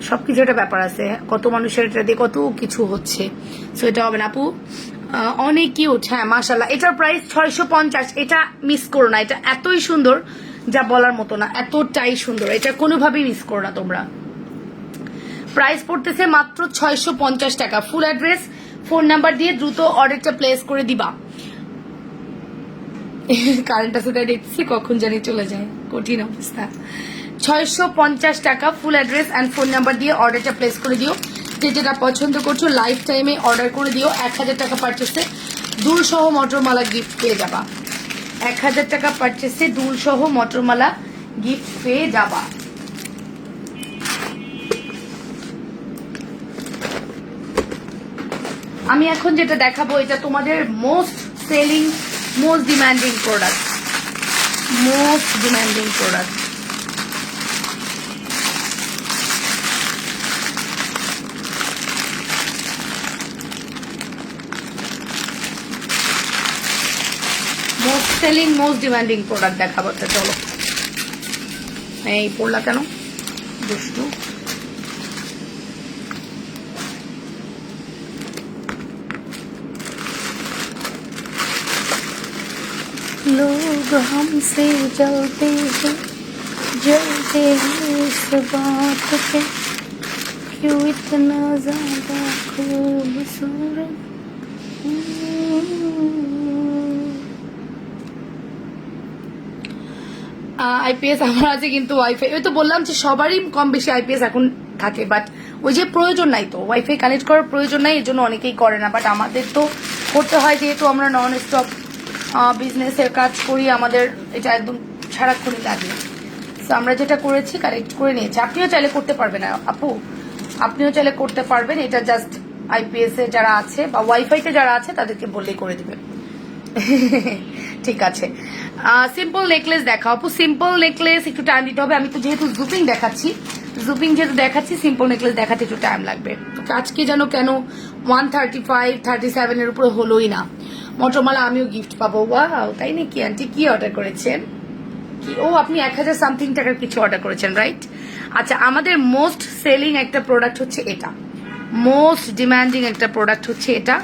সবকিছু একটা ব্যাপার আছে, কত মানুষের এটা দিয়ে কত কিছু হচ্ছে, সো এটা হবে না আপু। অনেক কিউট, হ্যাঁ মাশাল্লাহ। এটার প্রাইস 650, এটা মিস করো না, এটা এতই সুন্দর যা বলার মতো না, এতটাই সুন্দর, এটা কোনোভাবেই মিস করো না তোমরা। প্রাইস পড়তেছে মাত্র 650 টাকা। ফুল অ্যাড্রেস ফোন নাম্বার দিয়ে দ্রুত অর্ডারটা প্লেস করে দিবা। কারেন্ট আছে তাই দেখছি, কখন জানি চলে যায়, কঠিন অবস্থা। 650 টাকা full address and phone number দিয়ে অর্ডারটা প্লেস করে দিও। যেটা পছন্দ করছো লাইফ টাইমে অর্ডার করে দিও। 1000 টাকা পারচেসে দুল সহ মটরমালা গিফট পেয়ে যাবা। 1000 টাকা পারচেসে দুল সহ মটরমালা গিফট পেয়ে যাবা। আমি এখন যেটা দেখাবো, এটা তোমাদের most selling, most demanding product, most demanding product. Most selling, most demanding product দেখাবো। চলো, এই পড়লা কেন দুষ্টু। लोग हमसे जलते हैं इस बात पे, क्यों इतना ज्यादा खूबसूरत। আইপিএস আমার আছে, কিন্তু ওয়াইফাই, ওই তো বললাম যে সবারই কম বেশি আইপিএস এখন থাকে, বাট ওই যে প্রয়োজন নাই, তো ওয়াইফাই কানেক্ট করার প্রয়োজন নাই, এর জন্য অনেকেই করে না। বাট আমাদের তো করতে হয়, যেহেতু আমরা নন স্টপ বিজনেসের কাজ করি, আমাদের এটা একদম সারাক্ষণই লাগে। তো আমরা যেটা করেছি কানেক্ট করে নিয়েছি। আপনিও চাইলে করতে পারবেন আপু, আপনিও চাইলে করতে পারবেন। এটা জাস্ট আইপিএস এ যারা আছে বা ওয়াইফাইতে যারা আছে তাদেরকে বললেই করে দিবেন। ঠিক আছে, সিম্পল নেকলেস দেখাও আপু। সিম্পল নেকলেস একটু টাইম দিতে হবে, আমি তো যেহেতু জুপিং দেখাচ্ছি সিম্পল নেকলেস দেখাতে একটু টাইম লাগবে। আজকে যেন কেন 135 37 এর উপরে হলোই না। মটরমালা আমিও গিফট পাবো, ওয়াও তাই নাকি? আন্টি কি অর্ডার করেছেন? কি ও আপনি 1000 সামথিং টাকার কিছু অর্ডার করেছেন, রাইট? আচ্ছা, আমাদের মোস্ট সেলিং একটা প্রোডাক্ট হচ্ছে এটা, মোস্ট ডিমান্ডিং একটা প্রোডাক্ট হচ্ছে এটা।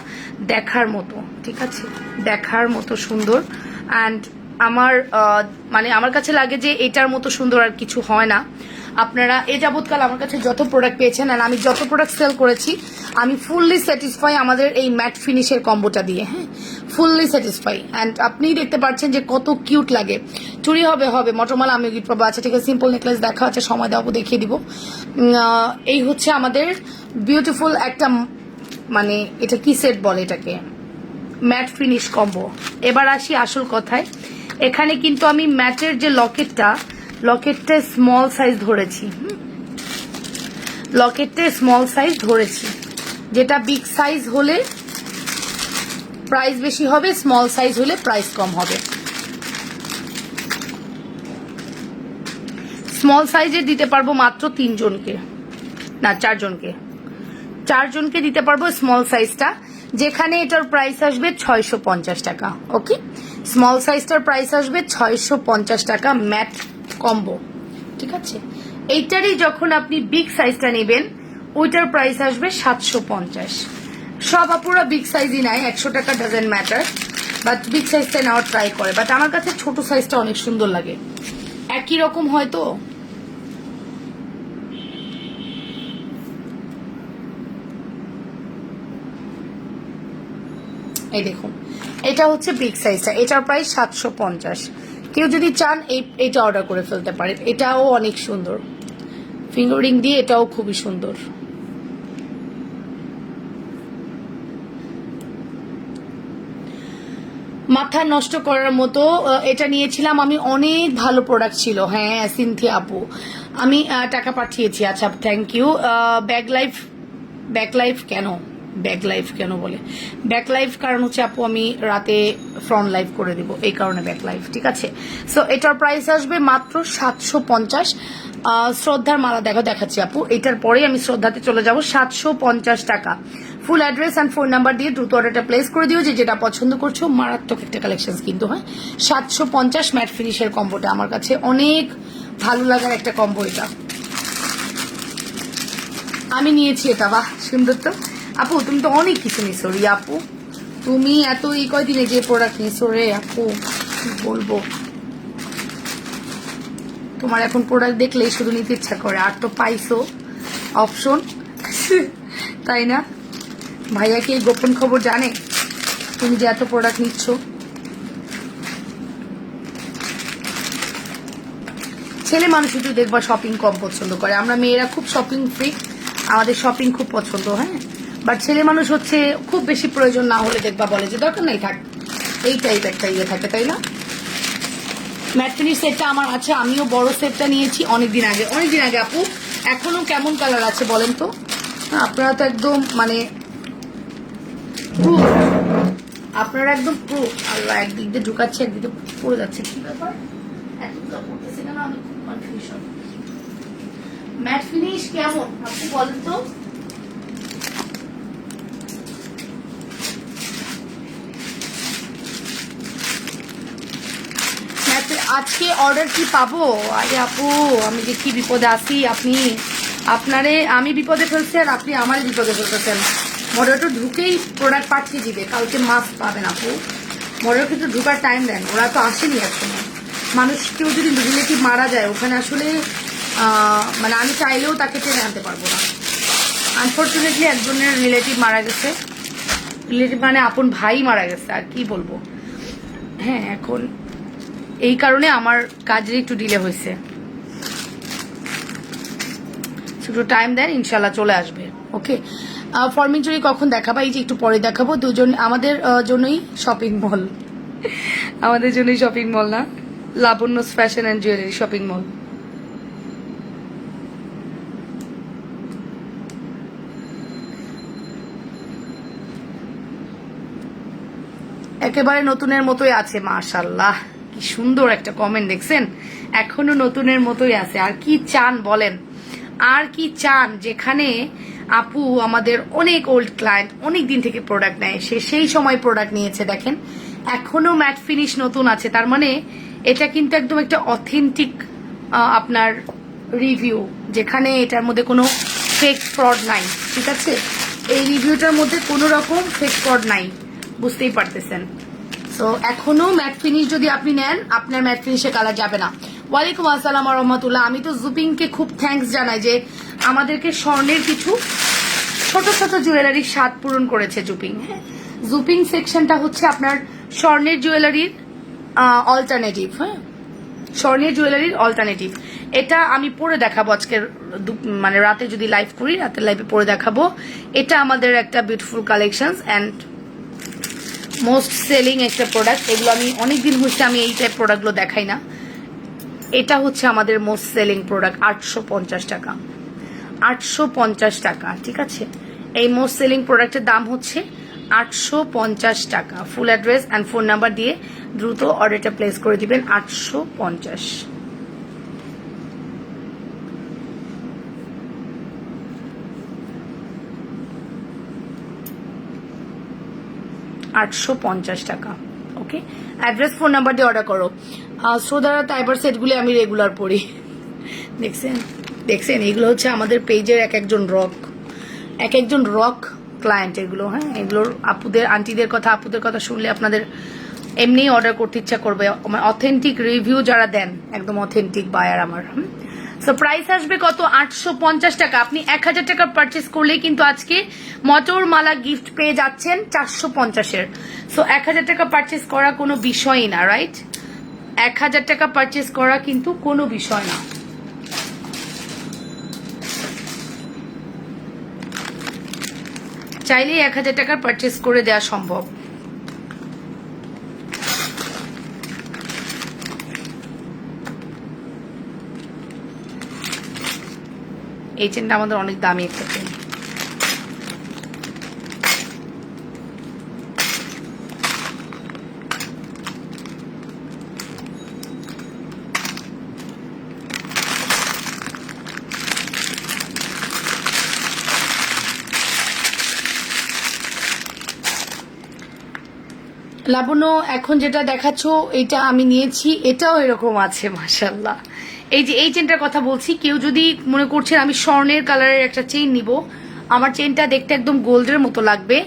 দেখার মতো, ঠিক আছে, দেখার মতো সুন্দর। অ্যান্ড আমার মানে আমার কাছে লাগে যে এটার মতো সুন্দর আর কিছু হয় না। আপনারা এ যাবৎকাল আমার কাছে যত প্রোডাক্ট পেয়েছেন, আর আমি যত প্রোডাক্ট সেল করেছি, আমি ফুললি স্যাটিসফাই আমাদের এই ম্যাট ফিনিশের কম্বোটা দিয়ে। হ্যাঁ, ফুললি স্যাটিসফাই। অ্যান্ড আপনি দেখতে পাচ্ছেন যে কত কিউট লাগে। চুরি হবে মটরমালা আমিও গিফট পাবো। আচ্ছা ঠিক আছে, সিম্পল নেকলেস দেখা আছে, সময় দেওয়াবো, দেখিয়ে দিব। এই হচ্ছে আমাদের বিউটিফুল একটা, মানে এটা কি সেট বলে এটাকে, ম্যাট ফিনিশ কম্বো। এবার আসি আসল কথায়। এখানে কিন্তু আমি ম্যাটের যে লকেটটা স্মল সাইজ ধরেছি, লকেটটা স্মল সাইজ ধরেছি। যেটা বিগ সাইজ হলে প্রাইস বেশি হবে, স্মল সাইজ হলে প্রাইস কম হবে। স্মল সাইজে দিতে পারবো মাত্র 3 জনকে, না 4 জনকে, 4 জনকে দিতে পারবো স্মল সাইজটা, যেখানে এটার প্রাইস আসবে 650 টাকা। ওকে, স্মল সাইজটার প্রাইস আসবে 650 টাকা ম্যাট কম্বো, ঠিক আছে। এইটারই যখন আপনি বিগ সাইজটা নেবেন, ওইটার প্রাইস আসবে 750। সব আপুরা বিগ সাইজই নাই, 100 টাকা ডাজেন্ট ম্যাটার, বাট বিগ সাইজটা নেওয়ার ট্রাই করে। বাট আমার কাছে ছোট সাইজটা অনেক সুন্দর লাগে, একই রকম হয়তো। এই দেখুন, এটা হচ্ছে বিগ সাইজটা, এটার প্রাইস 750। কেউ যদি চান এটা অর্ডার করে ফেলতে পারেন, এটাও অনেক সুন্দর, ফিঙ্গারিং দিয়ে এটাও খুবই সুন্দর। মাথা নষ্ট করার মতো এটা নিয়েছিলাম আমি, অনেক ভালো প্রোডাক্ট ছিল। হ্যাঁ সিনথিয়া আপু, আমি টাকা পাঠিয়েছি। আচ্ছা থ্যাংক ইউ। ব্যাক লাইফ কেন বলে ব্যাক লাইফ, কারণ হচ্ছে আপু আমি রাতে ফ্রন্ট লাইভ করে দিব, এই কারণে ব্যাক লাইফ, ঠিক আছে। সো এটার প্রাইস আসবে মাত্র 750। শ্রদ্ধার মালা দেখাচ্ছি আপু, এটার পরেই আমি শ্রদ্ধাতে চলে যাব। 750 টাকা। Full address and phone number দিয়ে দ্রুত অর্ডারটা প্লেস করে দিও, যে যেটা পছন্দ করছো। মারাত্মক একটা কালেকশন কিন্তু, হ্যাঁ। 750 ম্যাট ফিনিশের কম্বোটা আমার কাছে অনেক ভালো লাগার একটা কম্বো এটা, আমি নিয়েছি এটা। বাহ সুন্দর তো আপু, তুমি তো অনেক কিছু নিছো রি আপু, তুমি এত এই কয়দিনে যে প্রোডাক্ট নিছো রে আপু, কি বলবো। তোমার এখন প্রোডাক্ট দেখলেই শুধু নিতে ইচ্ছা করে, আর তো পাইছো অপশন, তাই না? ভাইয়া কি গোপন খবর জানে তুমি যে এত প্রোডাক্ট নিচ্ছ? ছেলে মানুষ একটু দেখবা শপিং কম পছন্দ করে, আমরা মেয়েরা খুব শপিং ফ্রি, আমাদের শপিং খুব পছন্দ, হ্যাঁ। বাট ছেলে মানুষ হচ্ছে খুব বেশি প্রয়োজন না হলে দেখবা বলে যে দরকার নাই, থাক, এই টাইপ একটা ইয়ে থাকে, তাই না? ম্যাট ফিনিশ সেটটা আমার আছে, আমিও বড় সেটটা নিয়েছি অনেকদিন আগে আপু। এখনো কেমন কালার আছে বলেন তো? আপনারা তো একদম মানে প্রুফ, আপনারা একদম প্রুফ। আল্লাহ, একদিক দিয়ে ঢুকাচ্ছে একদিক দিয়ে পড়ে যাচ্ছে, কি ব্যাপার? আমি খুব কনফিউশন। ম্যাট ফিনিশ কেমন আপনি বলেন তো? আজকে অর্ডার কি পাবো? আরে আপু, আমি যে কি বিপদে আছি, আমি বিপদে ফেলছি আর আপনি আমার বিপদে ফেলতেছেন। মডারেটর ঢুকেই প্রোডাক্ট পাঠিয়ে দিবে, কালকে মাস্ক পাবেন আপু। মডারেটর কিন্তু ঢুকার টাইম দেন, ওরা তো আসেনি এখনো। মানুষ কেউ যদি রিলেটিভ মারা যায়, ওখানে আসলে মানে আমি চাইলেও তাকে টেনে আনতে পারবো না। আনফর্চুনেটলি একজনের রিলেটিভ মারা গেছে, রিলেটিভ মানে আপন ভাই মারা গেছে, আর কি বলবো। হ্যাঁ, এখন এই কারণে আমার কাজের একটু ডিলে হয়েছে, একটু টাইম দেন, ইনশাল্লাহ চলে আসবে। ওকে, ফরমিং চুরি কখন দেখাবো? এই যে একটু পরে দেখাবো। দুজন আমাদের জন্যই শপিং মল, আমাদের জন্যই শপিং মল না, Labanya fashion and jewellery shopping mall. একেবারে নতুনের মতোই আছে, মাশাআল্লাহ। কি সুন্দর একটা কমেন্ট দেখছেন, এখনো নতুনের মতোই আছে। আর কি চান বলেন, আর কি চান? যেখানে আপু আমাদের অনেক ওল্ড ক্লায়েন্ট, অনেক দিন থেকে প্রোডাক্ট নেয়, সে সেই সময় প্রোডাক্ট নিয়েছে, দেখেন এখনো ম্যাট ফিনিশ নতুন আছে। তার মানে এটা কিন্তু একদম একটা অথেন্টিক আপনার রিভিউ, যেখানে এটার মধ্যে কোনো ফেক ফ্রড নাই, ঠিক আছে? এই রিভিউটার মধ্যে কোনো রকম ফেক ফ্রড নাই, বুঝতেই পারতেছেন। সো এখনো ম্যাট ফিনিশ যদি আপনি নেন, আপনার ম্যাট ফিনিশে কালার যাবে না। ওয়ালাইকুম আসসালাম রহমতুল্লাহ। আমি তো জুপিংকে খুব থ্যাঙ্কস জানাই যে আমাদেরকে স্বর্ণের কিছু ছোট ছোট জুয়েলারির স্বাদ পূরণ করেছে জুপিং। হ্যাঁ, জুপিং সেকশনটা হচ্ছে আপনার স্বর্ণের জুয়েলারির অল্টারনেটিভ। হ্যাঁ, স্বর্ণের জুয়েলারির অল্টারনেটিভ। এটা আমি পরে দেখাবো আজকের মানে রাতে যদি লাইভ করি, রাতের লাইভে পরে দেখাবো। এটা আমাদের একটা beautiful collections and most selling একটা প্রোডাক্ট। এগুলো আমি অনেকদিন হচ্ছে আমি এই টাইপ প্রোডাক্টগুলো দেখাই না। এটা হচ্ছে আমাদের মোস্ট সেলিং প্রোডাক্ট, 850 টাকা, 850 টাকা, ঠিক আছে? এই মোস্ট সেলিং প্রোডাক্টের দাম হচ্ছে 850 টাকা। Full address and phone number দিয়ে দ্রুত অর্ডারটা প্লেস করে দিবেন। 850, 850 টাকা। ওকে, অ্যাড্রেস ফোন নাম্বার দিয়ে অর্ডার করো। শ্রোতারা টাইবার সেটগুলি আমি রেগুলার পড়ি, দেখছেন দেখছেন, এগুলো হচ্ছে আমাদের পেজের এক একজন রক ক্লায়েন্ট এগুলো। হ্যাঁ, এগুলোর আপুদের আন্টিদের কথা, আপুদের কথা শুনলে আপনাদের এমনিই অর্ডার করতে ইচ্ছা করবে। অথেন্টিক রিভিউ যারা দেন, একদম অথেন্টিক বায়ার আমার। সো প্রাইস আসবে কত? 850 টাকা। আপনি 1000 টাকা পারচেস করলেই কিন্তু আজকে মটর মালা গিফট পেয়ে যাচ্ছেন 450-এর। সো 1000 টাকা পারচেস করা কোনো বিষয়ই না, রাইট? 1000 টাকা পারচেস করা কিন্তু কোনো বিষয় না। চাইলেই 1000 টাকার পারচেস করে দেওয়া সম্ভব। এই চেনটা আমাদের অনেক দামি একটা চেন। লাবণ্য, এখন যেটা দেখাচ্ছ এটা আমি নিয়েছি, এটাও এরকম আছে, মাশাআল্লাহ। এই যে এই চেনটার কথা বলছি, কেউ যদি মনে করছেন আমি স্বর্ণের কালারের একটা চেইন নিব, আমার চেনটা দেখতে একদম গোল্ডের মতো লাগবে,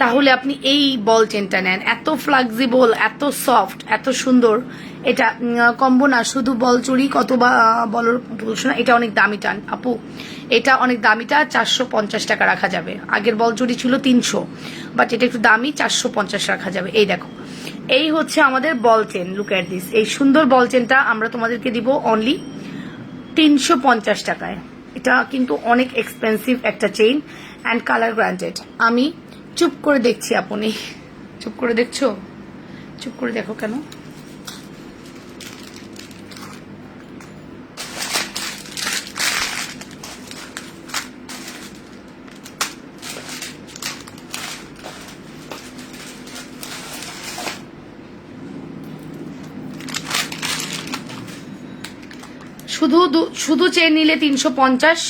তাহলে আপনি এই বল চেনটা নেন। এত ফ্লেক্সিবল, এত সফট, এত সুন্দর। এটা কম্বো না, শুধু বল চুরি কত বা বলর না, এটা অনেক দামিটা আপু, এটা অনেক দামিটা। 450 টাকা রাখা যাবে। আগের বল চুরি ছিল 300, বাট এটা একটু দামি, 450 রাখা যাবে। এই দেখো, এই হচ্ছে আমাদের বল চেন। লুক এট দিস, এই সুন্দর বল চেনটা আমরা তোমাদেরকে দিব অনলি 350 টাকায়। এটা কিন্তু অনেক এক্সপেন্সিভ একটা চেইন অ্যান্ড কালার গ্রান্টেড। আমি চুপ করে দেখছি, আপনি চুপ করে দেখছো? চুপ করে দেখো কেন? শুধু চেন নিলে 350,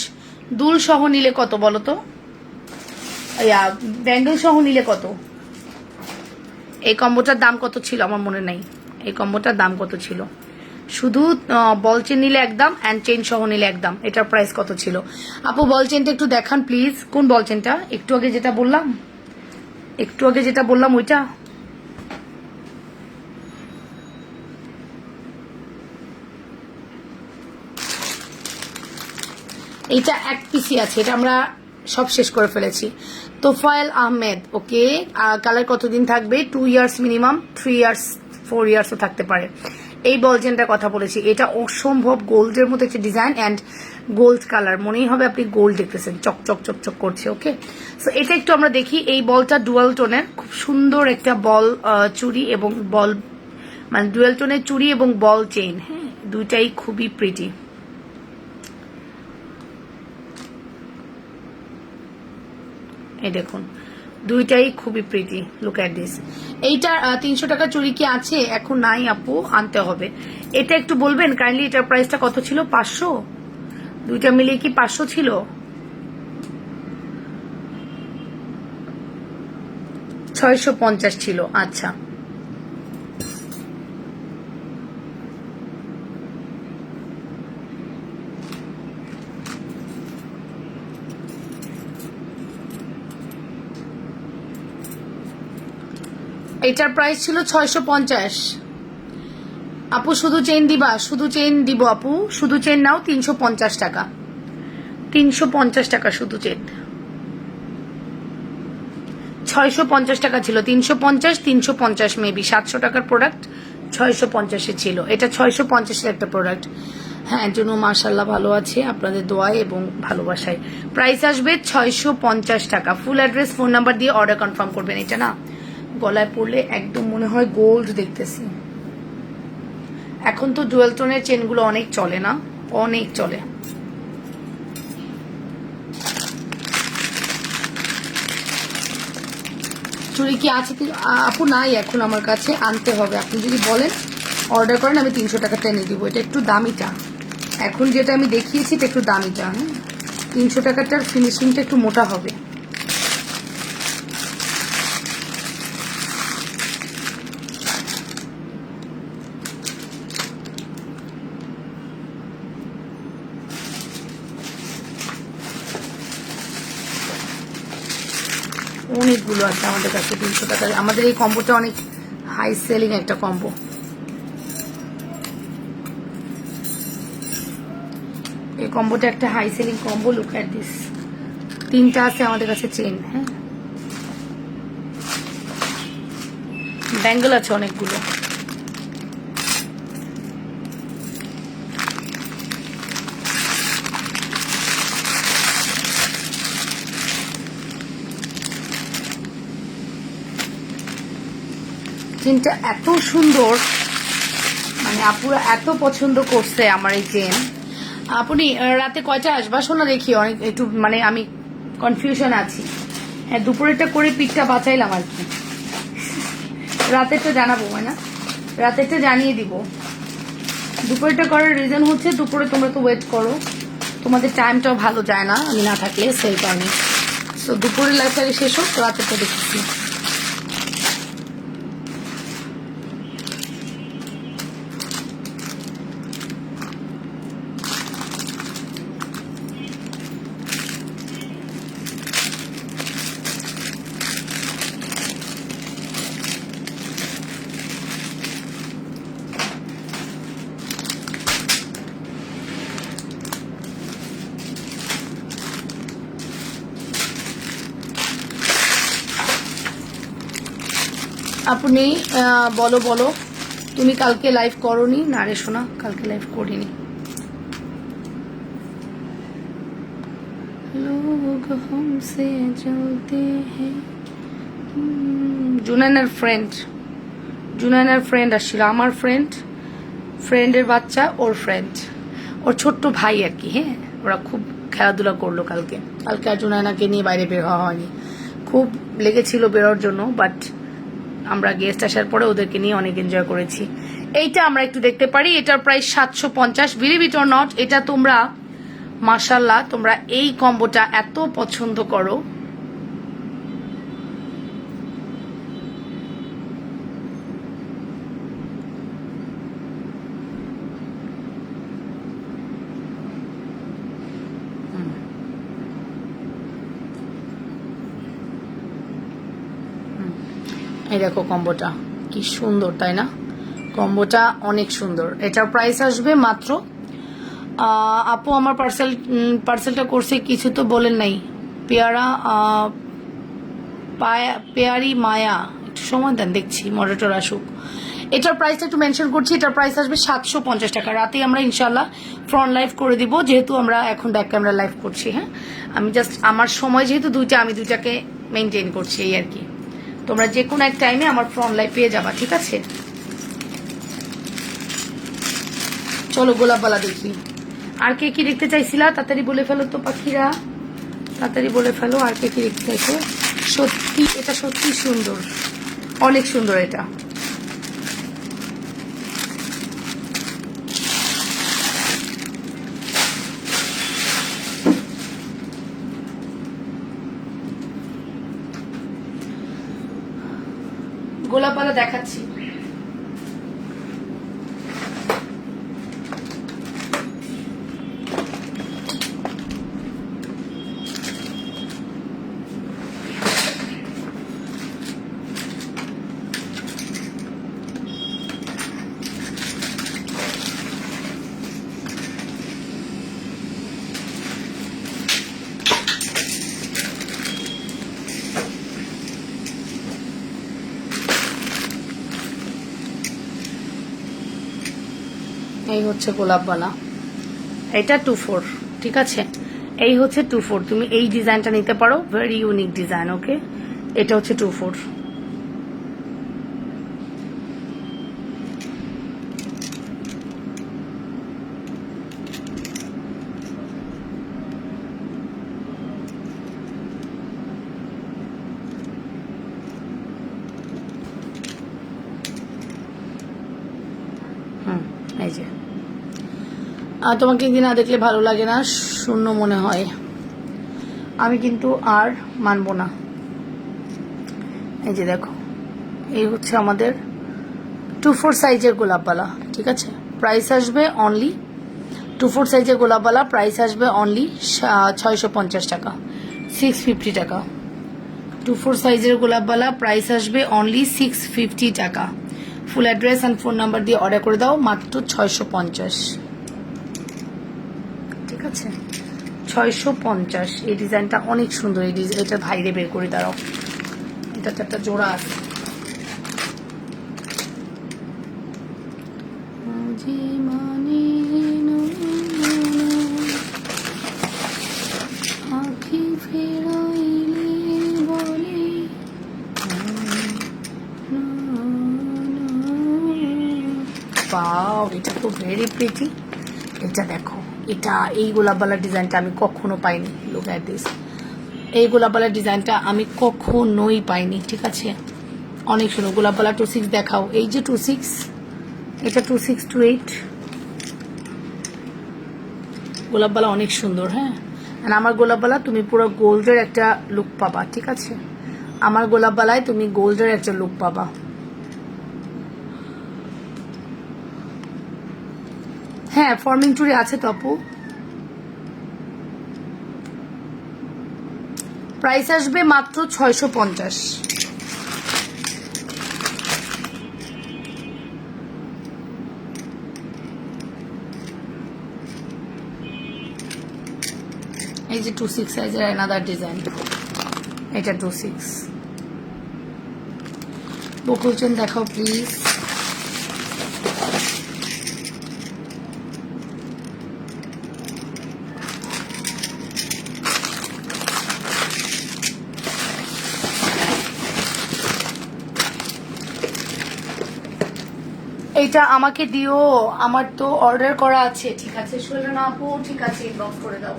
দুল সহ নিলে কত বলো তো? ব্যাঙ্গেল সহ নিলে কত? এই কম্বোটার দাম কত ছিল আমার মনে নাই। এই কম্বোটার দাম কত ছিল? শুধু বল চেন নিলে একদম অ্যান্ড চেন সহ নিলে একদম। এটার প্রাইস কত ছিল? আপু বল চেনটা একটু দেখান প্লিজ। কোন বল চেনটা? একটু আগে যেটা বললাম ওইটা? এইটা এক পিসি আছে, এটা আমরা সব শেষ করে ফেলেছি। তোফায়েল আহমেদ, ওকে। কালার কতদিন থাকবে? 2 ইয়ার্স মিনিমাম, 3 ইয়ার্স, 4 ইয়ার্সও থাকতে পারে। এই বল চেনটার কথা বলেছি, এটা অসম্ভব গোল্ডের মতো একটা ডিজাইন অ্যান্ড গোল্ড কালার, মনেই হবে আপনি গোল্ড দেখতেছেন, চকচক চকচক করছে। ওকে, সো এটা একটু আমরা দেখি। এই বলটা ডুয়াল টোনের, খুব সুন্দর একটা বল চুড়ি এবং বল, মানে ডুয়াল টোনের চুড়ি এবং বল চেইন। হ্যাঁ, দুইটাই খুবই প্রিটি। এই দেখুন, দুইটাই খুবই প্রিটি, লুক অ্যাট দিস। এইটা 300 টাকা চুড়ি কি আছে? এখন নাই আপু, আনতে হবে। এটা একটু বলবেন কাইন্ডলি, এটার প্রাইসটা কত ছিল? 500? দুইটা মিলিয়ে কি 500 ছিল? 650 ছিল, আচ্ছা। এটার প্রাইস ছিল 650। আপু শুধু চেইন দিবা? শুধু চেইন দিব আপু, শুধু চেইন নাও 350 টাকা। 350 টাকা শুধু চেইন। 650 টাকা ছিল, 350, 350 মেবি 700 টাকার প্রোডাক্ট 650 ছিল। এটা 650 একটা প্রোডাক্ট। হ্যাঁ জন্য মাশাল্লাহ ভালো আছে আপনাদের দোয়ায় এবং ভালোবাসায়। প্রাইস আসবে 650 টাকা। ফুল অ্যাড্রেস, ফোন নাম্বার দিয়ে অর্ডার কনফার্ম করবেন। এটা না গলায় পড়লে একদম মনে হয় গোল্ড দেখতেছি। এখন তো ডুয়েল টোনের চেনগুলো অনেক চলে না, অনেক চলে। চুড়ি কি আছে আপু? নাই এখন আমার কাছে, আনতে হবে। আপনি যদি বলেন অর্ডার করেন আমি 300 টাকাটা এনে দিব। এটা একটু দামিটা, এখন যেটা আমি দেখিয়েছি এটা একটু দামিটা। হ্যাঁ 300 টাকাটার ফিনিশিংটা একটু মোটা হবে। অনেকগুলো আছে আমাদের কাছে 300 টাকার। আমাদের এই কম্বোটা অনেক হাই সেলিং একটা কম্বো। এই কম্বোটা একটা high selling combo, look at this. 3টা আছে আমাদের কাছে চেন। হ্যাঁ ব্যাঙ্গল আছে অনেকগুলো। চেনটা এত সুন্দর, মানে আপুরা এত পছন্দ করছে আমার এই চেন। আপনি রাতে কয়টা আসবা শোনা দেখি, অনেক একটু মানে আমি কনফিউশন আছি। হ্যাঁ দুপুরেরটা করে পিঠটা বাঁচাইলাম আর কি, রাতেরটা জানাবো না, রাতেরটা জানিয়ে দিব। দুপুরেরটা করার রিজন হচ্ছে দুপুরে তোমরা তো ওয়েট করো, তোমাদের টাইমটাও ভালো যায় না আমি না থাকলে, সেই কারণে। তো দুপুরের লাইফটা শেষ হোক, রাতেরটা দেখেছি। আপনি বলো বলো, তুমি কালকে লাইভ করোনি? না রে শোনা, কালকে লাইভ করিনি। লোগ হামসে চলতে হ্যায়। জুনায়নার ফ্রেন্ড, জুনায়নার ফ্রেন্ড আসছিল, আমার ফ্রেন্ডের বাচ্চা, ওর ফ্রেন্ড, ওর ছোট্ট ভাই আর কি। হ্যাঁ ওরা খুব খেলাধুলা করলো কালকে। কালকে আর জুনায়নাকে নিয়ে বাইরে বের হওয়া হয়নি, খুব লেগেছিল বেরোর জন্য, বাট আমরা গেস্ট আসার পরে ওদেরকে নিয়ে অনেক এনজয় করেছি। এইটা আমরা একটু দেখতে পারি, এটার price 750। Believe it or not, এটা তোমরা মাশাল্লাহ তোমরা এই কম্বোটা এত পছন্দ করো। এই দেখো কম্বোটা কি সুন্দর, তাই না? কম্বোটা অনেক সুন্দর। এটার প্রাইস আসবে মাত্র, আপু আমার পার্সেলটা করছে কিছু তো বলেন নাই। পেয়ারা পেয়ারি মায়া, একটু সময় দেন দেখছি, মডারেটর আসুক। এটার প্রাইসটা একটু মেনশন করছি, এটার প্রাইস আসবে 750 টাকা। রাতেই আমরা ইনশাল্লাহ ফ্রন্ট লাইভ করে দিব, যেহেতু আমরা এখন ব্যাক ক্যামেরা লাইভ করছি। হ্যাঁ আমি জাস্ট আমার সময় যেহেতু দুইটা, আমি দুইটাকে মেনটেন করছি এই আর কি। তোমরা যে কোনো এক টাইমে আমার ফ্রন্ট লাইভ পেয়ে যাবা, ঠিক আছে? চলো গোলাপবালা দেখি। আর কে কি দেখতে চাইছিলা? তাড়াতাড়ি বলে ফেলো তো পাখিরা, তাড়াতাড়ি বলে ফেলো আর কে কি দেখতে চাইছো। সত্যি এটা সত্যি সুন্দর, অনেক সুন্দর এটা। গোলাপওয়ালা দেখাচ্ছি। এই হচ্ছে গোলাপওয়ালা, এটা 2/4, ঠিক আছে? এই হচ্ছে 2/4, তুমি এই ডিজাইনটা নিতে পারো, ভেরি ইউনিক ডিজাইন। ওকে, এটা হচ্ছে 2/4। এই যে তোমাকে কি না দেখলে ভালো লাগে না, শূন্য মনে হয়, আমি কিন্তু আর মানবো না। এই যে দেখো, এই হচ্ছে আমাদের 2/4 সাইজের গোলাপওয়ালা, ঠিক আছে? প্রাইস আসবে অনলি 2/4 সাইজের গোলাপওয়ালা, প্রাইস আসবে অনলি 650 টাকা, 650 টাকা। 2/4 সাইজের গোলাপওয়ালা প্রাইস আসবে অনলি 650 টাকা। Full address and phone number দিয়ে অর্ডার করে দাও, মাত্র 650, ঠিক আছে? 650। এই ডিজাইনটা অনেক সুন্দর, এই এটা ভাইরে বের করে দাঁড়াও, এটা তো একটা জোড়া আছে। ওয়াও, এটা তো ভেরি প্রিটি। এটা দেখো, এটা এই গোলাপওয়ালা ডিজাইনটা আমি কখনো পাইনি। লুক এট দিস, এই গোলাপওয়ালা ডিজাইনটা আমি কখনোই পাইনি, ঠিক আছে? অনেক সুন্দর। গোলাপওয়ালা 26 দেখাও। এই যে 26, এটা 26 to 8 গোলাপওয়ালা অনেক সুন্দর। হ্যাঁ, আর আমার গোলাপওয়ালা তুমি পুরো গোল্ডের একটা লুক পাবা, ঠিক আছে? আমার গোলাপওয়ালায় তুমি গোল্ডের একটা লুক পাবা। হ্যাঁ, ফর্মিং টুরি আছে তো আপু। প্রাইস আসবে মাত্র 650। এই যে 26 সাইজের অ্যানাদার ডিজাইন, এটা 26। বকুলচেন দেখাও প্লিজ। এইটা আমাকে দিও, আমার তো অর্ডার করা আছে, ঠিক আছে? শোনো না আপু, ঠিক আছে, ইনবক্স করে দাও,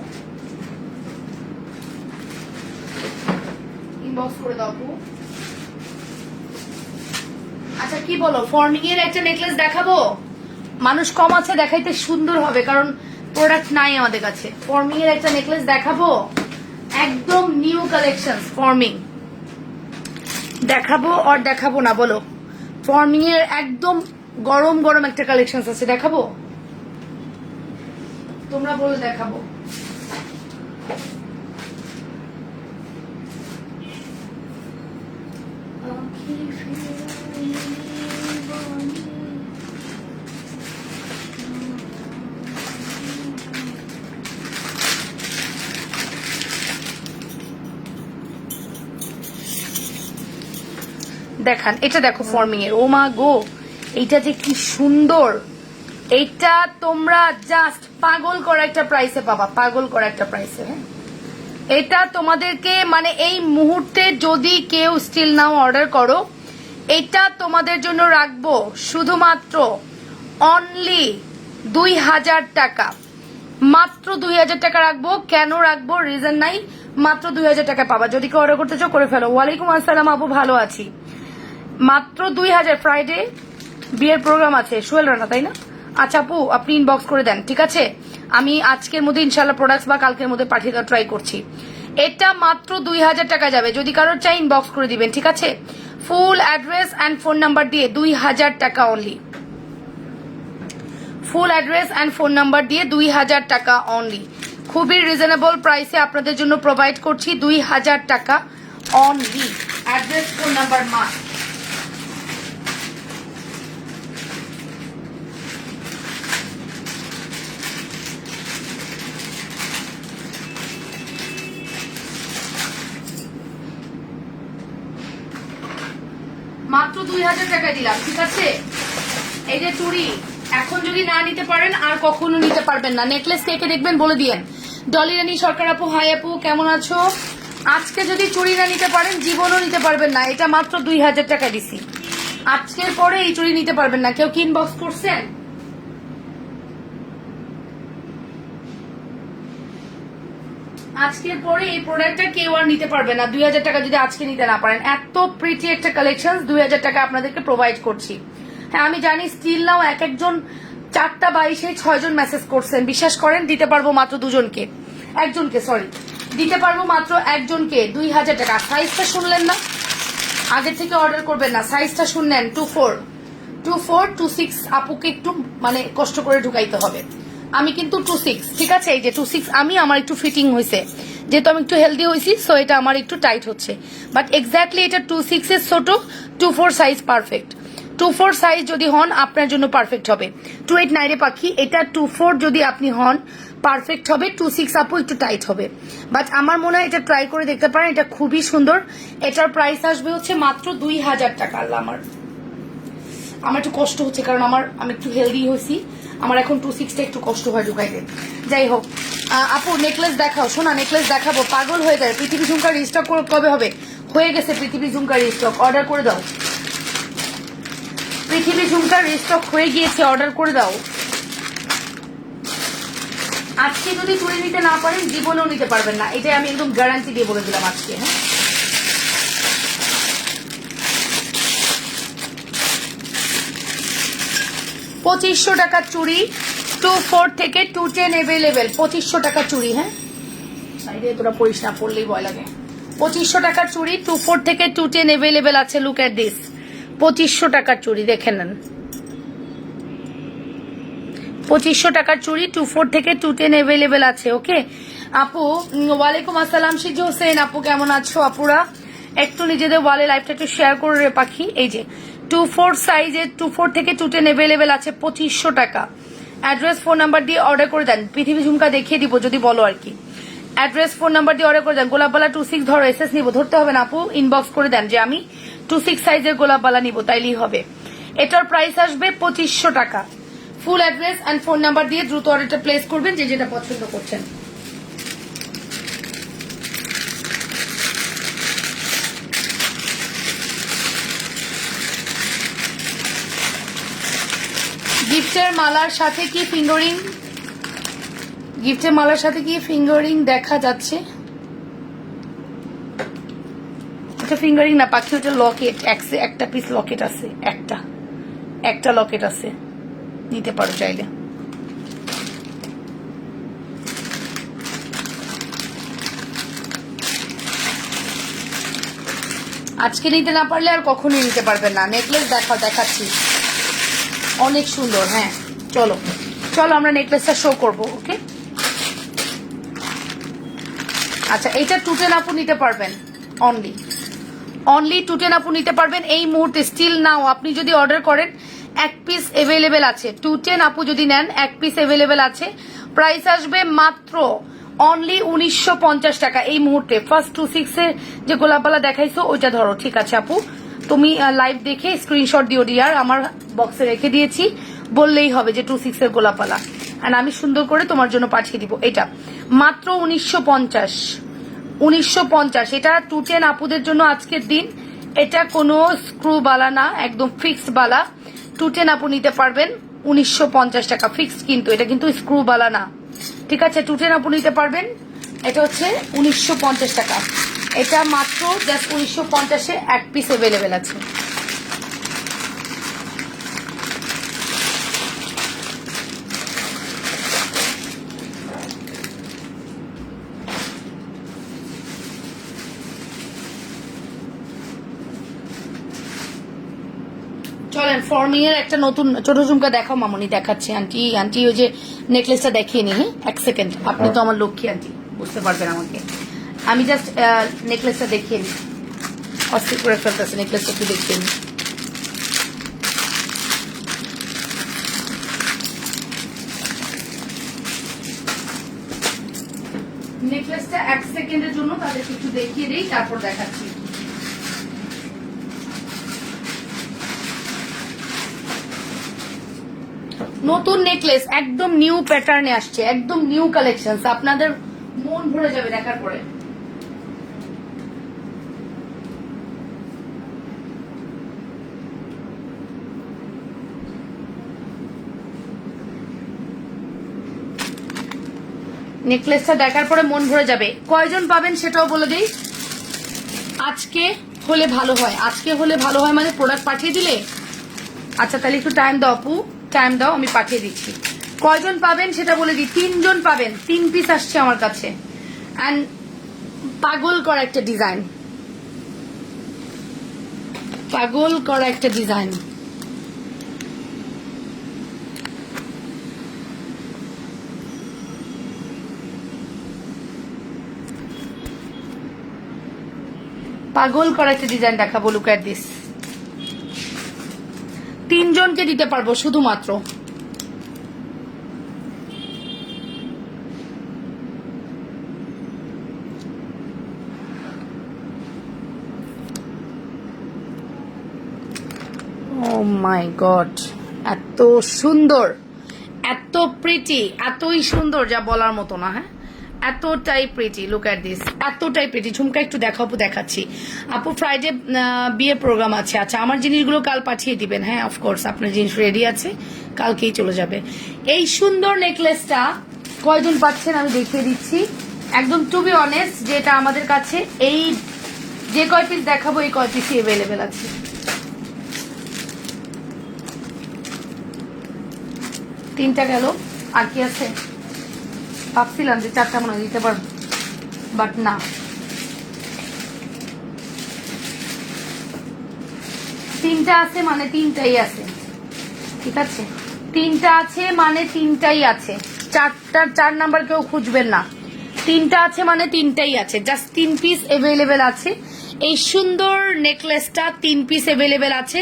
ইনবক্স করে দাও আপু। আচ্ছা, কি বলো, ফর্মিং এর একটা নেকলেস দেখাবো? মানুষ কম আছে, দেখাইতে সুন্দর হবে, কারণ প্রোডাক্ট নাই আমাদের কাছে। ফর্মিং এর একটা নেকলেস দেখাবো, একদম নিউ কালেকশন। ফর্মিং দেখাবো আর দেখাবো না বলো? ফর্মিং এর একদম গরম গরম একটা কালেকশন আছে, দেখাবো? তোমরা বলো দেখাবো। দেখান, এটা দেখো ফর্মিং এর। ও মা গো, এইটা যে কি সুন্দর! এইটা তোমরা জাস্ট পাগল করা একটা প্রাইসে পাবা, পাগল করা একটা প্রাইসে। হ্যাঁ, এটা তোমাদেরকে মানে এই মুহূর্তে যদি কেউ স্টিল নাও অর্ডার করো, এটা তোমাদের জন্য রাখবো শুধুমাত্র অনলি 2000 টাকা, মাত্র 2000 টাকা রাখবো। কেন রাখবো? রিজন নাই, মাত্র 2000 টাকা পাবা। যদি কেউ অর্ডার করতে চাও করে ফেলো। ওয়ালাইকুম আসসালাম আপু, ভালো আছি। মাত্র 2000। ফ্রাইডে বিয়ের প্রোগ্রাম আছে, সোহেল রানা তাই না? আচ্ছা আপু, আপনি ইনবক্স করে দেন, ঠিক আছে? আমি আজকের মধ্যে ইনশাল্লাহ প্রোডাক্টস বা কালকের মধ্যে পাঠিয়ে দেওয়ার ট্রাই করছি। এটা মাত্র 2000 টাকা যাবে। যদি কারোর চাই ইনবক্স করে দিবেন, ঠিক আছে? Full address and phone number দিয়ে 2000 টাকা only. Full address and phone number দিয়ে 2000 টাকা অনলি। খুবই রিজনেবল প্রাইসে আপনাদের জন্য প্রোভাইড করছি 2000 টাকা only. Address phone number must. মাত্র 2000 টাকা দিলাম, ঠিক আছে? এই যে চুড়ি, এখন যদি না নিতে পারেন আর কখনো নিতে পারবেন না। নেকলেস কে কে দেখবেন বলে দিয়েন। ডলি রানী সরকার আপু, হাই আপু, কেমন আছো? আজকে যদি চুড়ি না নিতে পারেন জীবনও নিতে পারবেন না। এটা মাত্র 2000 টাকা দিছি। আজকের পরে এই চুড়ি নিতে পারবেন না। কেউ কি ইনবক্স করছেন? আজকের পরে এই প্রোডাক্টটা কেউ আর নিতে পারবে না 2000 টাকা যদি আজকে নিতে না পারেন। এত প্রিটি একটা কালেকশন 2000 টাকা আপনাদেরকে প্রোভাইড করছি। হ্যাঁ আমি জানি স্টিল নাও এক একজন 4টা 22-এ 6 জন মেসেজ করছেন। বিশ্বাস করেন দিতে পারবো মাত্র একজনকে সরি দিতে পারবো মাত্র একজনকে 2000 টাকা। সাইজটা শুনলেন না? আগে থেকে অর্ডার করবেন না, সাইজটা শুনলেন? 24, 26 আপুকে একটু মানে কষ্ট করে ঢুকাইতে হবে। আমি কিন্তু 26, ঠিক আছে? এই যে 26 আমি, আমার একটু ফিটিং হয়েছে যেহেতু আমি একটু হেলদি হয়েছি, সো এটা আমার একটু টাইট হচ্ছে। বাট এক্স্যাক্টলি এটা 26 এর ছোট, 24 সাইজ পারফেক্ট। 24 সাইজ যদি হন আপনার জন্য পারফেক্ট হবে। 28 নাইরে পাখি, এটা 24 যদি আপনি হন পারফেক্ট হবে। 26 আপু একটু টাইট হবে। বাট আমার মনে হয় এটা ট্রাই করে দেখতে পারেন, এটা খুবই সুন্দর। এটার প্রাইস আসবে হচ্ছে মাত্র 2000 টাকা। আল্লাহ, আমার একটু কষ্ট হচ্ছে কারণ আমি একটু হেলদি হয়েছি। আমার এখন 26টা একটু কষ্ট হয় ঢুকাইতে। যাই হোক আপু নেকলেস দেখাও। শোনা নেকলেস দেখাবো, পাগল হয়ে যায়। পৃথিবী ঝুমকার রিস্টক কবে হবে? হয়ে গেছে পৃথিবী ঝুমকার রিস্টক, অর্ডার করে দাও। পৃথিবী ঝুমকার রিস্টক হয়ে গিয়েছে, অর্ডার করে দাও। আজকে যদি চুরি নিতে না পারেন জীবনেও নিতে পারবেন না, এটাই আমি একদম গ্যারান্টি দিয়ে বলে দিলাম আজকে। হ্যাঁ 2500 টাকার চুড়ি 24 থেকে 210 এভেলেবেল। 2500 টাকার চুড়ি। হ্যাঁ সাইডে তোরা পড়িস না, পড়লেই ভয় লাগে। 2500 টাকার চুড়ি 24 থেকে 210 এভেলেবেল আছে। লুক এট দিস, 2500 টাকার চুড়ি দেখে নেন। 2500 টাকার চুড়ি 24 থেকে 210 এভেলেবেল আছে। ওকে আপু, ওয়ালাইকুম আসসালাম সিজু হোসেন আপু, কেমন আছো? আপুরা একটু নিজেদের ওয়ালে লাইভটা একটু শেয়ার করে রে পাখি। এই যে 24 সাইজের 24 থেকে 210 এভেলেবেল আছে 2500 টাকা। অ্যাড্রেস ফোন নাম্বার দিয়ে অর্ডার করে দেন। পৃথিবী ঝুমকা দেখিয়ে দিব যদি বলো আর কি। অ্যাড্রেস ফোন নাম্বার দিয়ে অর্ডার করে দেন। গোলাপবালা 26 ধরো, এসএস নিবো, ধরতে হবে না আপু। ইনবক্স করে দেন যে আমি 26 সাইজের গোলাপবালা নিবো, তাইলেই হবে। এটার প্রাইস আসবে 2500 টাকা। Full address and phone number দিয়ে দ্রুত অর্ডারটা প্লেস করবেন যে যেটা পছন্দ করছেন। গিফটের মালার সাথে কি ফিঙ্গারিং? গিফটের মালার সাথে কি ফিঙ্গারিং দেখা যাচ্ছে? এটা ফিঙ্গারিং না পাখি, ওটা লকেট। একটা পিস লকেট আছে, একটা লকেট আছে, নিতে পারো চাইলে। আজকে নিতে না পারলে আর কখনোই নিতে পারবেন না। নেকলেস দেখাচ্ছি, অনেক সুন্দর। হ্যাঁ চলো আমরা নেকলেসটা শো করবো। ওকে আচ্ছা, এইটা 210 আপু নিতে পারবেন। অনলি 210 আপু নিতে পারবেন এই মুহূর্তে। স্টিল নাও আপনি যদি অর্ডার করেন এক পিস এভেলেবেল আছে। 210 আপু যদি নেন এক পিস এভেলেবেল আছে। প্রাইস আসবে মাত্র অনলি 1950 টাকা এই মুহূর্তে। ফার্স্ট 26 এর যে গোলাপবালা দেখাইছো ওইটা ধরো, ঠিক আছে আপু? তুমি লাইভ দেখে স্ক্রিনশট দিও ডিয়ার, আমার বক্সে রেখে দিয়েছি, বললেই হবে যে 26 এর গোলাপবালা, আর আমি সুন্দর করে তোমার জন্য পাঠিয়ে দিব। এটা মাত্র 1950। এটা 210 আপুদের জন্য আজকের দিন। এটা কোনো স্ক্রু বালা না, একদম ফিক্সড বালা। 210 আপু নিতে পারবেন 1950 টাকা ফিক্সড, কিন্তু এটা কিন্তু স্ক্রু বালা না, ঠিক আছে? 210 আপু নিতে পারবেন এটা হচ্ছে 1950 টাকা। এটা মাত্র জাস্ট 1950-এ এক পিস অ্যাভেলেবেল আছে। চলেন ফর্মিং এর একটা নতুন ছোট ঝুমকা দেখাও মামনি। দেখাচ্ছি আন্টি। আন্টি ওই যে নেকলেসটা দেখিয়ে নি। হ্যাঁ, এক সেকেন্ড, আপনি তো আমার লক্ষ্মী আন্টি, বুঝতে পারবেন আমাকে। আমি জাস্ট নেকলেসটা দেখিয়ে নি, অস্থির করে ফেলতেছে। নেকলেসটা একটু দেখিয়ে নি। নেকলেসটা এক সেকেন্ডের জন্য তাদেরকে একটু দেখিয়ে দিই, তারপর দেখাচ্ছি। নতুন নেকলেস, একদম নিউ প্যাটার্নে আসছে, একদম নিউ কালেকশন, আপনাদের মন ভরে যাবে দেখার পরে। নেকলেসটা দেখার পরে মন ভরে যাবে। কয়জন পাবেন সেটাও বলে দিই। আজকে হলে ভালো হয়, আজকে হলে ভালো হয় মানে প্রোডাক্ট পাঠিয়ে দিলে। আচ্ছা তাহলে একটু টাইম দাও আপু, টাইম দাও, আমি পাঠিয়ে দিচ্ছি। কয়জন পাবেন সেটা বলে দিই। 3 জন পাবেন। 3 পিস আসছে আমার কাছে। অ্যান্ড পাগল করা একটা ডিজাইন, পাগল করা একটা ডিজাইন। পাগল করা একটা ডিজাইন দেখাবো। Look at this. 3 জনকে দিতে পারবো শুধুমাত্র। ও মাই গড, এত সুন্দর, এত প্রিটি, এতই সুন্দর যা বলার মতো না। হ্যাঁ, এতটাই প্রিটি। লুক এট দিস, এতটাই প্রিটি। ঝুমকা একটু দেখাবো, দেখাচ্ছি। আপু ফ্রাইডে বিয়ে প্রোগ্রাম আছে। আচ্ছা, আমার জিনিসগুলো কাল পাঠিয়ে দিবেন। হ্যাঁ, অফকোর্স আপনার জিনিস রেডি আছে, কালকেই চলে যাবে। এই সুন্দর নেকলেসটা কয়জন পাচ্ছেন আমি দেখিয়ে দিচ্ছি। একদম টু বি অনেস্ট, যেটা আমাদের কাছে এই যে কয় পিস দেখাবো এই কয় পিসই অ্যাভেলেবেল আছে। তিনটা গেল, আর কি আছে? ভাবছিলাম যে 4টা মনে দিতে পারবো, বাট না। তিনটা আছে মানে তিনটাই আছে, ঠিক আছে? 3টা আছে মানে 3টাই আছে। 4 নাম্বার কেউ খুঁজবেন না। 3টা আছে মানে 3টাই আছে। জাস্ট 3 পিস অ্যাভেলেবেল আছে। এই সুন্দর নেকলেসটা 3 পিস অ্যাভেলেবেল আছে।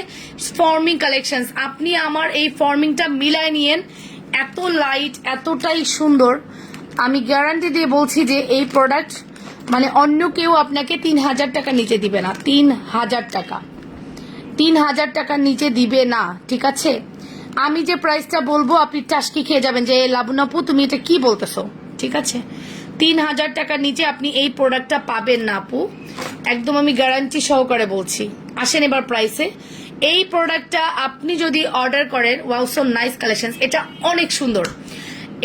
Forming collection. আপনি আমার এই ফর্মিংটা মিলায় নিয়েন। এত লাইট, এতটাই সুন্দর। আমি গ্যারান্টি দিয়ে বলছি যে এই প্রোডাক্ট মানে অন্য কেউ আপনাকে 3000 টাকার নিচে দিবে না। 3000 টাকা, 3000 টাকার নিচে দিবে না, ঠিক আছে? আমি যে প্রাইসটা বলবো আপনি টাসকি খেয়ে যাবেন যে লাবণাপু তুমি এটা কি বলতেছো, ঠিক আছে? 3000 টাকার নিচে আপনি এই প্রোডাক্টটা পাবেন না আপু, একদম আমি গ্যারান্টি সহকারে বলছি। আসেন এবার প্রাইসে। এই প্রোডাক্টটা আপনি যদি অর্ডার করেন, ওয়াও সো নাইস কালেকশন। এটা অনেক সুন্দর,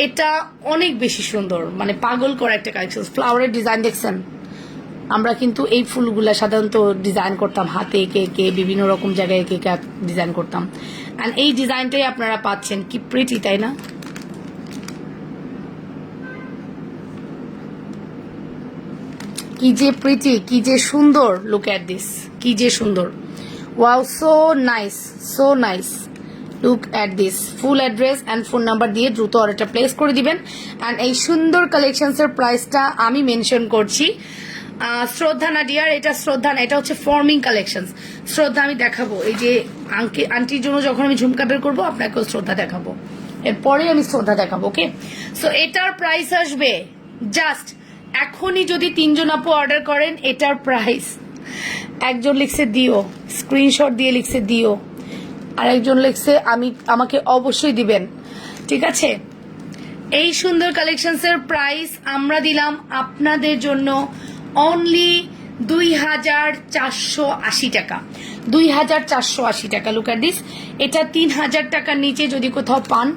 এটা অনেক বেশি সুন্দর, মানে পাগল করা একটা কালেকশন। ফ্লাওয়ারের ডিজাইন দেখছেন? আমরা কিন্তু এই ফুলগুলা সাধারণত ডিজাইন করতাম হাতে, এঁকে এঁকে বিভিন্ন রকম জায়গায় এঁকে এঁকে ডিজাইন করতাম। অ্যান্ড এই ডিজাইনটাই আপনারা পাচ্ছেন। কি প্রিটি, তাই না? কি যে প্রিটি, কি যে সুন্দর। লুক এট দিস, কি যে সুন্দর। Wow, so nice, so nice. Look at this. Full address and phone number দিয়ে দ্রুত অর্ডারটা প্লেস করে দিবেন। অ্যান্ড এই সুন্দর কালেকশনসের প্রাইসটা আমি মেনশন করছি। শ্রদ্ধা না ডিয়ার, এটা শ্রদ্ধা না, এটা হচ্ছে ফর্মিং কালেকশন। শ্রদ্ধা আমি দেখাবো এই যে আন্টির জন্য যখন আমি ঝুমকা বের করবো আপনাকেও শ্রদ্ধা দেখাবো, এরপরে আমি শ্রদ্ধা দেখাবো। ওকে, সো এটার প্রাইস আসবে জাস্ট এখনই যদি 3 জন আপু অর্ডার করেন, এটার প্রাইস, একজন লিখছে দিও, স্ক্রিনশট দিয়ে লিখছে দিও, আর একজন লিখছে আমাকে অবশ্যই দিবেন, ঠিক আছে? এই সুন্দর কালেকশনসের প্রাইস আমরা দিলাম আপনাদের জন্য অনলি 2480 টাকা। 2480 টাকা। Look at this. এটা 3000 টাকার নিচে যদি কোথাও পান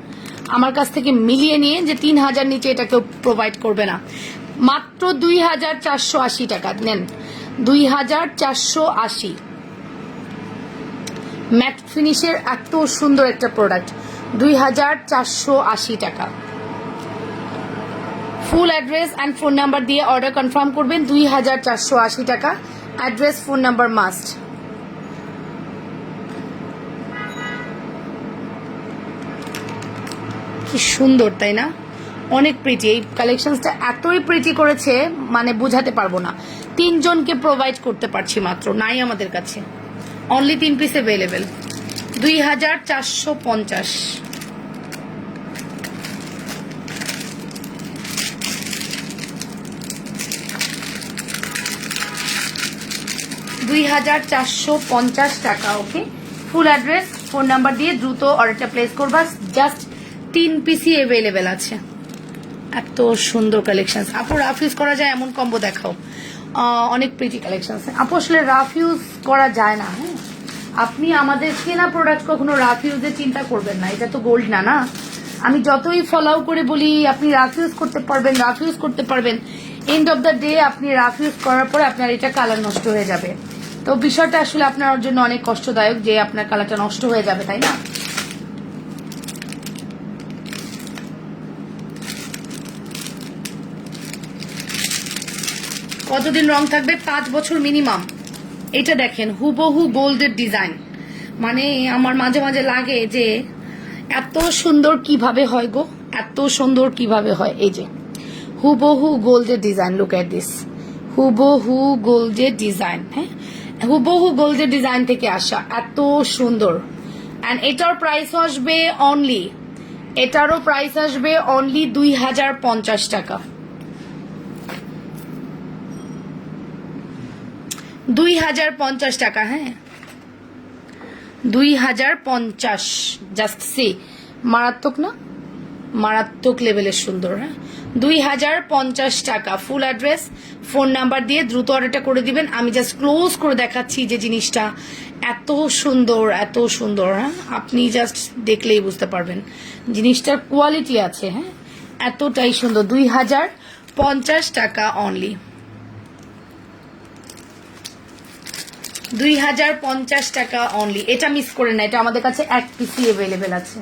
আমার কাছ থেকে মিলিয়ে নিয়ে যে 3000 নিচে এটা কেউ প্রোভাইড করবে না। মাত্র 2480 টাকা নেন, 2480। ম্যাট ফিনিশের এত সুন্দর একটা প্রোডাক্ট, 2480 টাকা। Full address and phone number দিয়ে অর্ডার কনফার্ম করবেন, 2480 টাকা। Address phone number must. কি সুন্দর তাই না, অনেক প্রিটি। এই কালেকশনসটা এতই প্রিটি করেছে মানে বোঝাতে পারবো না। 3 জনকে প্রোভাইড করতে পারছি মাত্র, নাই আমাদের কাছে, অনলি 3 পিস অ্যাভেলেবেল, 2450। 2450 টাকা। ওকে, ফুল অ্যাড্রেস ফোন নাম্বার দিয়ে দ্রুত অর্ডারটা প্লেস করবা। জাস্ট 3 পিসই অ্যাভেলেবেল আছে। এত সুন্দর কালেকশন। আপু রাফ ইউজ করা যায় এমন কম্বো দেখাও। অনেক প্রিটি কালেকশন আছে আপু, আসলে রাফ ইউজ করা যায় না। হ্যাঁ, আপনি আমাদের কেনা প্রোডাক্ট কখনো রাফ ইউজের চিন্তা করবেন না, এটা তো গোল্ড না। না, আমি যতই ফলো করে বলি আপনি রাফ ইউজ করতে পারবেন, রাফ ইউজ করতে পারবেন, এন্ড অফ দ্য ডে আপনি রাফ ইউজ করার পরে আপনার এটা কালার নষ্ট হয়ে যাবে। তো বিষয়টা আসলে আপনার জন্য অনেক কষ্টদায়ক যে আপনার কালারটা নষ্ট হয়ে যাবে, তাই না? কতদিন রং থাকবে? 5 বছর মিনিমাম। এটা দেখেন হুবহু গোল্ডের ডিজাইন, মানে আমার মাঝে মাঝে লাগে যে এত সুন্দর কিভাবে হয় গো, এত সুন্দর কিভাবে হয়। এই যে হুবহু গোল্ডের ডিজাইন, লুক এট দিস, হুবহু গোল্ডের ডিজাইন। হ্যাঁ, হুবহু গোল্ডের ডিজাইন থেকে আসা, এত সুন্দর। অ্যান্ড এটার প্রাইস আসবে অনলি, এটারও প্রাইস আসবে অনলি 2050 টাকা। 2050 টাকা। হ্যাঁ, 2050। জাস্ট সি, মারাত্মক না? মারাত্মক লেভেলের সুন্দর। হ্যাঁ, 2050 টাকা। ফুল অ্যাড্রেস ফোন নাম্বার দিয়ে দ্রুত অর্ডারটা করে দিবেন। আমি জাস্ট ক্লোজ করে দেখাচ্ছি যে জিনিসটা এত সুন্দর, এত সুন্দর। হ্যাঁ, আপনি জাস্ট দেখলেই বুঝতে পারবেন জিনিসটার কোয়ালিটি আছে। হ্যাঁ, এতটাই সুন্দর। 2050 টাকা অনলি, 2050 টাকা অনলি। এটা মিস করে না, এটা আমাদের কাছে 1 পিসি অ্যাভেলেবেল আছে।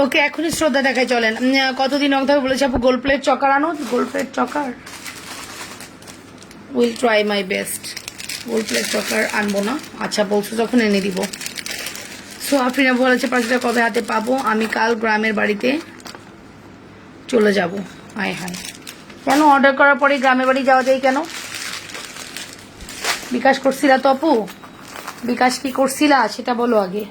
ওকে, এখনই শ্রদ্ধা দেখায় চলেন। কতদিন রং থাকবে বলেছে আপু? গোল্ড প্লেট চকার আনো, gold plate choker will try my best. Gold plate choker আনবো না, আচ্ছা বলছো যখন এনে দিব। সো আফরিনা বলেছে পাখিটা কবে হাতে পাবো? আমি কাল গ্রামের বাড়িতে চলে যাব। হায় হায়, কেন অর্ডার করার পরে গ্রামের বাড়ি যাওয়া যায় কেন? বিকাশ করছিলা তো আপু? বিকাশ কি করছিলা সেটা বলো আগে।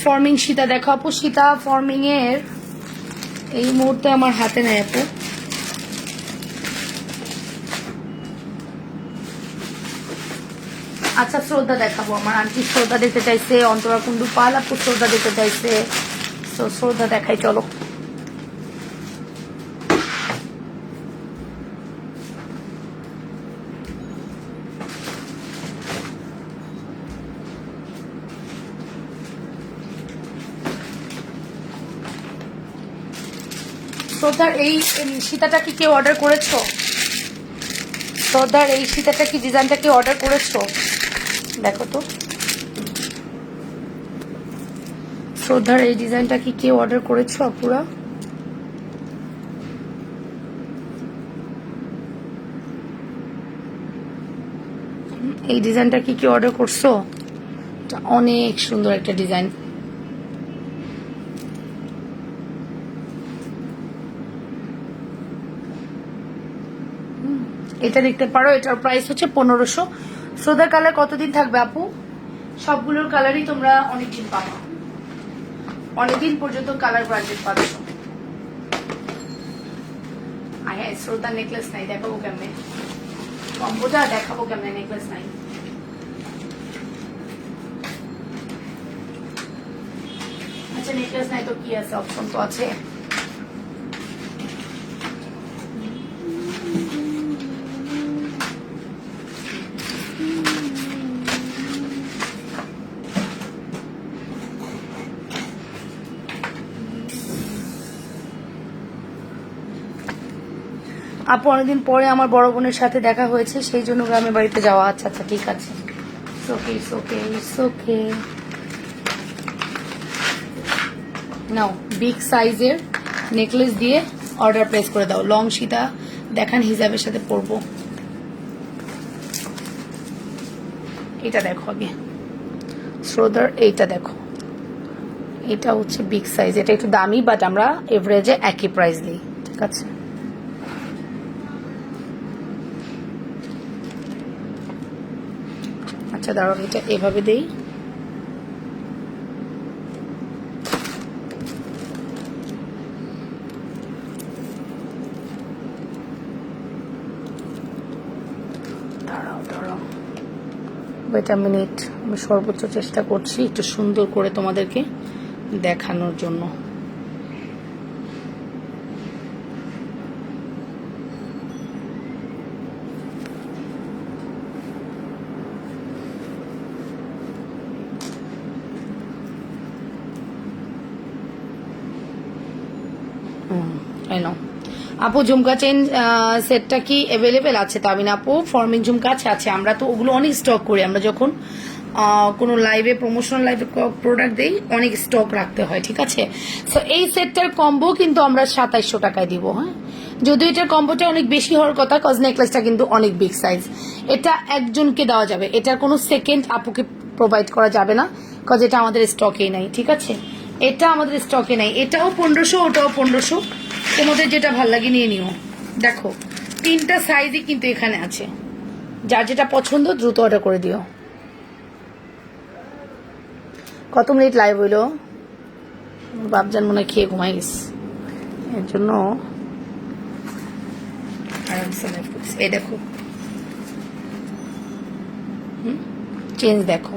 ফর্মিং সীতা দেখো আপু। সীতা ফর্মিং এর এই মুহূর্তে আমার হাতে নেই আপু। আচ্ছা, শ্রদ্ধা দেখাবো। আমার আন্টি শ্রদ্ধা দেখতে চাইছে, অন্তরা কুন্ডু পাল আপু শ্রদ্ধা দেখতে চাইছে। তো শ্রদ্ধা দেখাই চলো। শ্রদ্ধার এই সীতাটা কি কেউ অর্ডার করেছো? শ্রদ্ধার এই সীতাটা কি ডিজাইনটা কি অর্ডার করেছো? দেখো তো, শ্রদ্ধার এই ডিজাইনটা কি কেউ অর্ডার করেছো আপুরা? এই ডিজাইনটা কি কেউ অর্ডার করছো? অনেক সুন্দর একটা ডিজাইন। এটা দেখতে পারো, এটার প্রাইস হচ্ছে 1500। শ্রদ্ধার কালার কতদিন থাকবে আপু? সবগুলোর কালারই তোমরা অনেকদিন পাবো, অনেকদিন পর্যন্ত কালার ব্র্যান্ডেড পাবে। হ্যাঁ, শ্রদ্ধার নেকলেস নাই, দেখাবো কেমনে? কম্বোটা দেখাবো কেমনে? নেকলেস নাই। আচ্ছা, নেকলেস নাই তো কি আছে? অপশন তো আছে। আপু অনেকদিন পরে আমার বড় বোনের সাথে দেখা হয়েছে, সেই জন্য গ্রামের বাড়িতে যাওয়া। আচ্ছা আচ্ছা, ঠিক আছে। ওকে ওকে ওকে। নাও বিগ সাইজের নেকলেস দিয়ে অর্ডার প্লেস করে দাও। লং সীতা দেখান হিজাবের সাথে পরবো। এটা দেখো আগে শ্রদ্ধার, এইটা দেখো, এটা হচ্ছে বিগ সাইজ। এটা একটু দামি, বাট আমরা এভারেজে একই প্রাইস দিই, ঠিক আছে? আচ্ছা দাঁড়াও, এটা এভাবে দেই। ওয়েট আ মিনিট, আমি সর্বোচ্চ চেষ্টা করছি একটু সুন্দর করে তোমাদেরকে দেখানোর জন্য। আপু ঝুমকা চেন সেটটা কি অ্যাভেলেবেল আছে? তামিনা আপু, ফর্মিং ঝুমকা আছে। আমরা তো ওগুলো অনেক স্টক করি। আমরা যখন কোনো লাইভে, প্রমোশনাল লাইভে প্রোডাক্ট দেই, অনেক স্টক রাখতে হয়, ঠিক আছে? সো এই সেটটার কম্বো কিন্তু আমরা 2700 টাকায় দিব। হ্যাঁ, যদিও এটার কম্বোটা অনেক বেশি হওয়ার কথা, কজ নেকলেসটা কিন্তু অনেক বিগ সাইজ। এটা একজনকে দেওয়া যাবে, এটার কোনো সেকেন্ড আপুকে প্রোভাইড করা যাবে না, কজ এটা আমাদের স্টকেই নাই, ঠিক আছে? এটা আমাদের স্টকে নাই। এটাও 1500, ওটাও 1500। তোমাদের যেটা ভাল লাগে নিয়ে নিও। দেখো, 3টা সাইজই কিন্তু এখানে আছে। যার যেটা পছন্দ দ্রুত অর্ডার করে দিও। কত মিনিট লাইভ হইলো? বাপজান মনে হয় খেয়ে ঘুমাই গেছে, এর জন্য এই দেখো চেঞ্জ দেখো।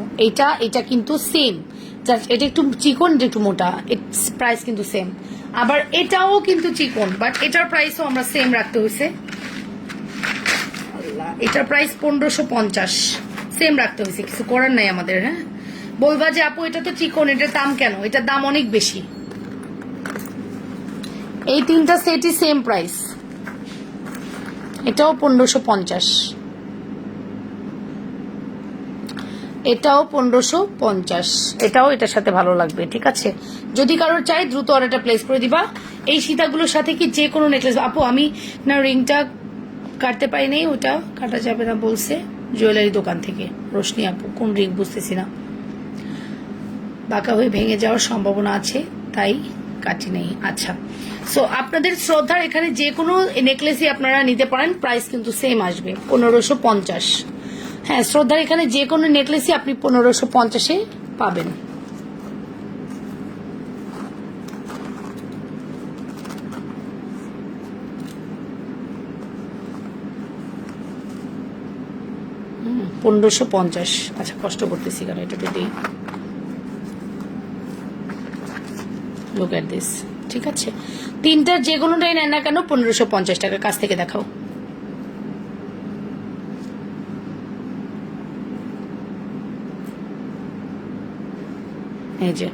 এটা কিন্তু সেম, এটা একটু চিকন, এটা একটু মোটা, প্রাইস কিন্তু সেম। আবার এটাও কিন্তু চিকন, বাট এটার প্রাইসও আমরা সেম রাখতে হয়েছে। এটার প্রাইস 1550, সেম রাখতে হয়েছে, কিছু করার নাই আমাদের। হ্যাঁ, বলবা যে আপু এটা তো চিকন, এটার দাম কেন? এটার দাম অনেক বেশি। এই 3টা সেটই সেম প্রাইস। এটাও 1550, এটাও 1550, এটাও এটার সাথে ভালো লাগবে, ঠিক আছে? যদি কারোর চাই দ্রুত অর্ডারটা প্লেস করে দিবা। এই সীতাগুলোর সাথে কি যে কোনো নেকলেস? আপু আমি না রিংটা কাটতে পাই নাই, ওটা কাটা যাবে না বলছে জুয়েলারি দোকান থেকে। রোশনি আপু, কোন রিং বুঝতেছি না, বাঁকা হয়ে ভেঙে যাওয়ার সম্ভাবনা আছে, তাই কাটি নেই। আচ্ছা, সো আপনাদের শ্রদ্ধার এখানে যে কোনো নেকলেসই আপনারা নিতে পারেন, প্রাইস কিন্তু সেম আসবে 1550। হ্যাঁ, শ্রদ্ধার এখানে যে কোনো নেকলেসই আপনি 1550-এ পাবেন। হুম, 1550। আচ্ছা, কষ্ট করতেছি কারণ এটা দিই। লুক এট দিস, ঠিক আছে? 3টার যে কোনোটাই নেন না কেন 1550 টাকা। কাছ থেকে দেখাও। এই যে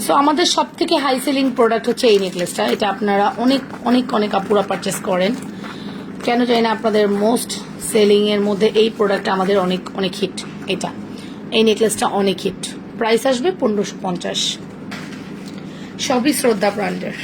সো আমাদের সব থেকে হাই সেলিং প্রোডাক্ট হচ্ছে এই নেকলেসটা। এটা আপনারা অনেক অনেক অনেক আপুরা পারচেস করেন, কেন জানি না। আপনাদের মোস্ট সেলিং এর মধ্যে এই প্রোডাক্টটা আমাদের অনেক অনেক হিট। এটা, এই নেকলেসটা অনেক হিট। প্রাইস আসবে 1550, সবই শ্রদ্ধা ব্র্যান্ডের।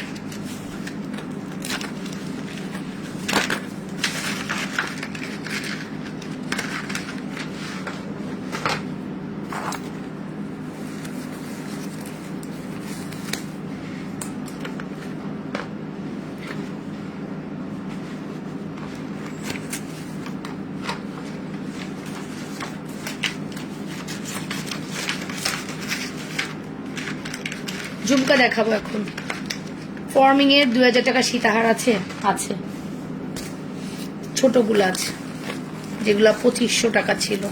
ঝুমকা দেখাবো এখন। ফর্মিং এর 2000 টাকা সীতাহার আছে, আছে ছোটগুলো আছে, যেগুলা 2500 টাকা ছিল।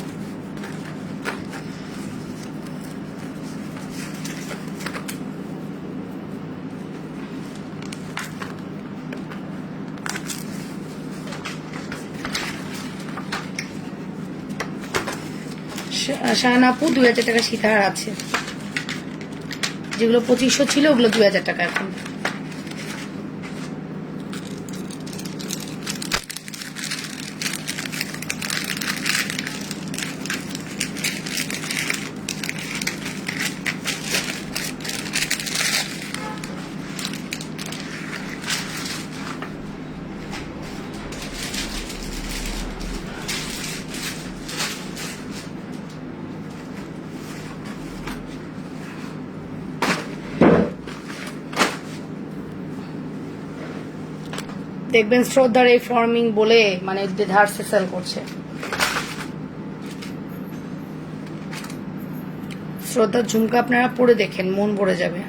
শাহানাপু 2000 টাকা সীতাহার আছে, যেগুলো 2500 ছিল ওগুলো 2000 টাকা এখন। দেখবেন শ্রদ্ধার এই ফর্মিং বলে মানে ধারসে সেল করছে। শ্রদ্ধার ঝুমকা আপনারা পরে দেখেন, মন ভরে যাবে।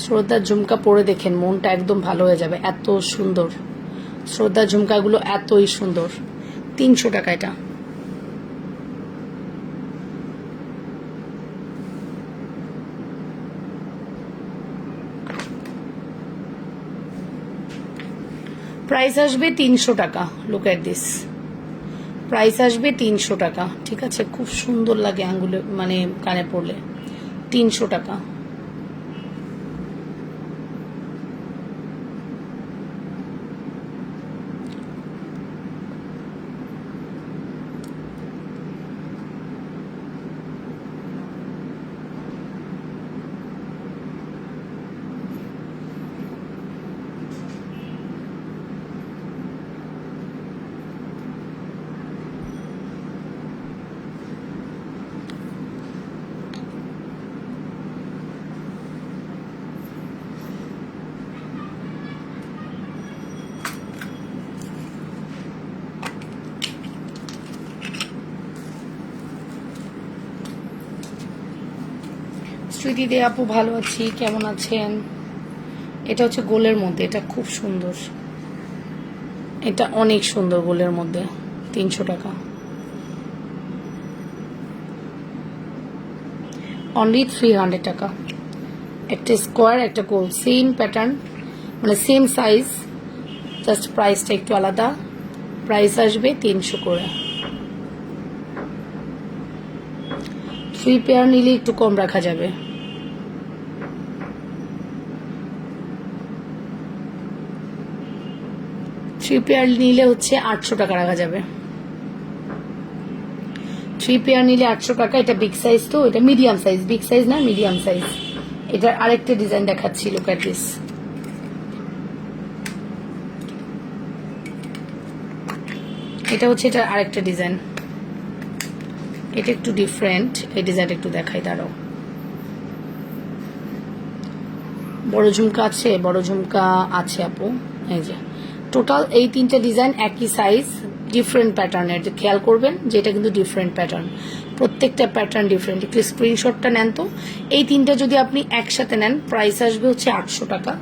শ্রদ্ধার ঝুমকা পরে দেখেন, মনটা একদম ভালো হয়ে যাবে, এত সুন্দর শ্রদ্ধার ঝুমকাগুলো, এতই সুন্দর। 300 টাকা এটা। প্রাইস আসবে 300 টাকা। লুক এট দিস, প্রাইস আসবে 300 টাকা। ঠিক আছে, খুব সুন্দর লাগে আঙ্গুলে মানে কানে পড়লে। 300 টাকা। স্মৃতি দে আপু ভালো আছি, কেমন আছেন? এটা হচ্ছে গোলের মধ্যে, এটা খুব সুন্দর, এটা অনেক সুন্দর গোলের মধ্যে। 300 টাকা অনলি। 300 টাকা। একটা স্কোয়ার, একটা গোল, সেম প্যাটার্ন মানে সেম সাইজ, জাস্ট প্রাইসটা একটু আলাদা। প্রাইস আসবে 300 করে। 3 পেয়ার নিলে একটু কম রাখা যাবে। থ্রি পেয়ার নিলে হচ্ছে 800 টাকা রাখা যাবে। 3 পেয়ার নিলে 800 টাকা। এটা বিগ সাইজ, তো এটা মিডিয়াম সাইজ, বিগ সাইজ না, মিডিয়াম সাইজ। এটার আরেকটা ডিজাইন দেখাচ্ছি, লুক এট দিস। এটা হচ্ছে এটা আরেকটা ডিজাইন, এটা একটু ডিফারেন্ট। এই ডিজাইনটা একটু দেখাই, দাঁড়াও। বড় ঝুমকা আছে, বড় ঝুমকা আছে আপু। এই যে টোটাল এই 3টে ডিজাইন একই সাইজ, ডিফারেন্ট প্যাটার্নের। খেয়াল করবেন যে এটা কিন্তু ডিফারেন্ট প্যাটার্ন, প্রত্যেকটা প্যাটার্ন ডিফারেন্ট। একটু স্ক্রিনশটটা নেন তো। এই 3টা যদি আপনি একসাথে নেন, প্রাইস আসবে হচ্ছে 800 টাকা।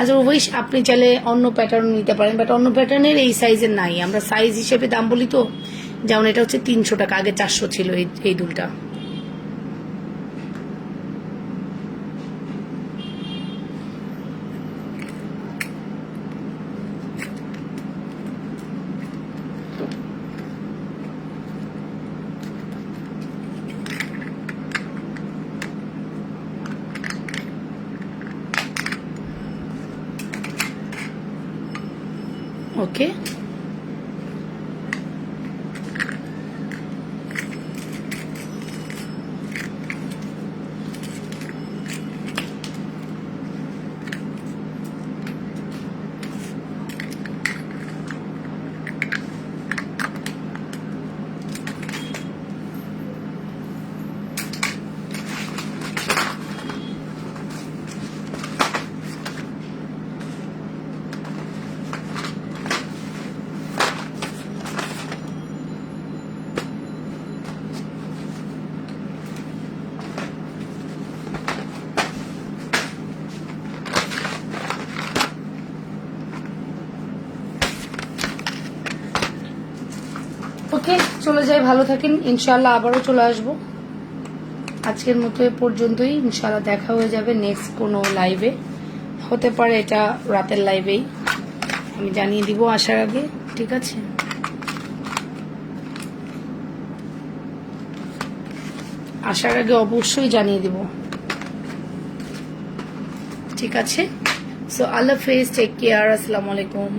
আদারওয়াইজ আপনি চাইলে অন্য প্যাটার্ন নিতে পারেন, বাট অন্য প্যাটার্নের এই সাইজের নাই। আমরা সাইজ হিসেবে দাম বলি তো, যেমন এটা হচ্ছে 300 টাকা, আগে 400 ছিল এই দুলটা। ওকে, চলে যাই, ভালো থাকেন। ইনশাল্লাহ আবারও চলে আসবো। আজকের মতো এ পর্যন্তই। ইনশাল্লাহ দেখা হয়ে যাবে নেক্সট কোনো লাইভে, হতে পারে এটা রাতের লাইভেই, আমি জানিয়ে দিব আসার আগে। ঠিক আছে, আসার আগে অবশ্যই জানিয়ে দিব। ঠিক আছে, সো আল্লাহ হাফেজ, টেক কেয়ার, আসসালামু আলাইকুম।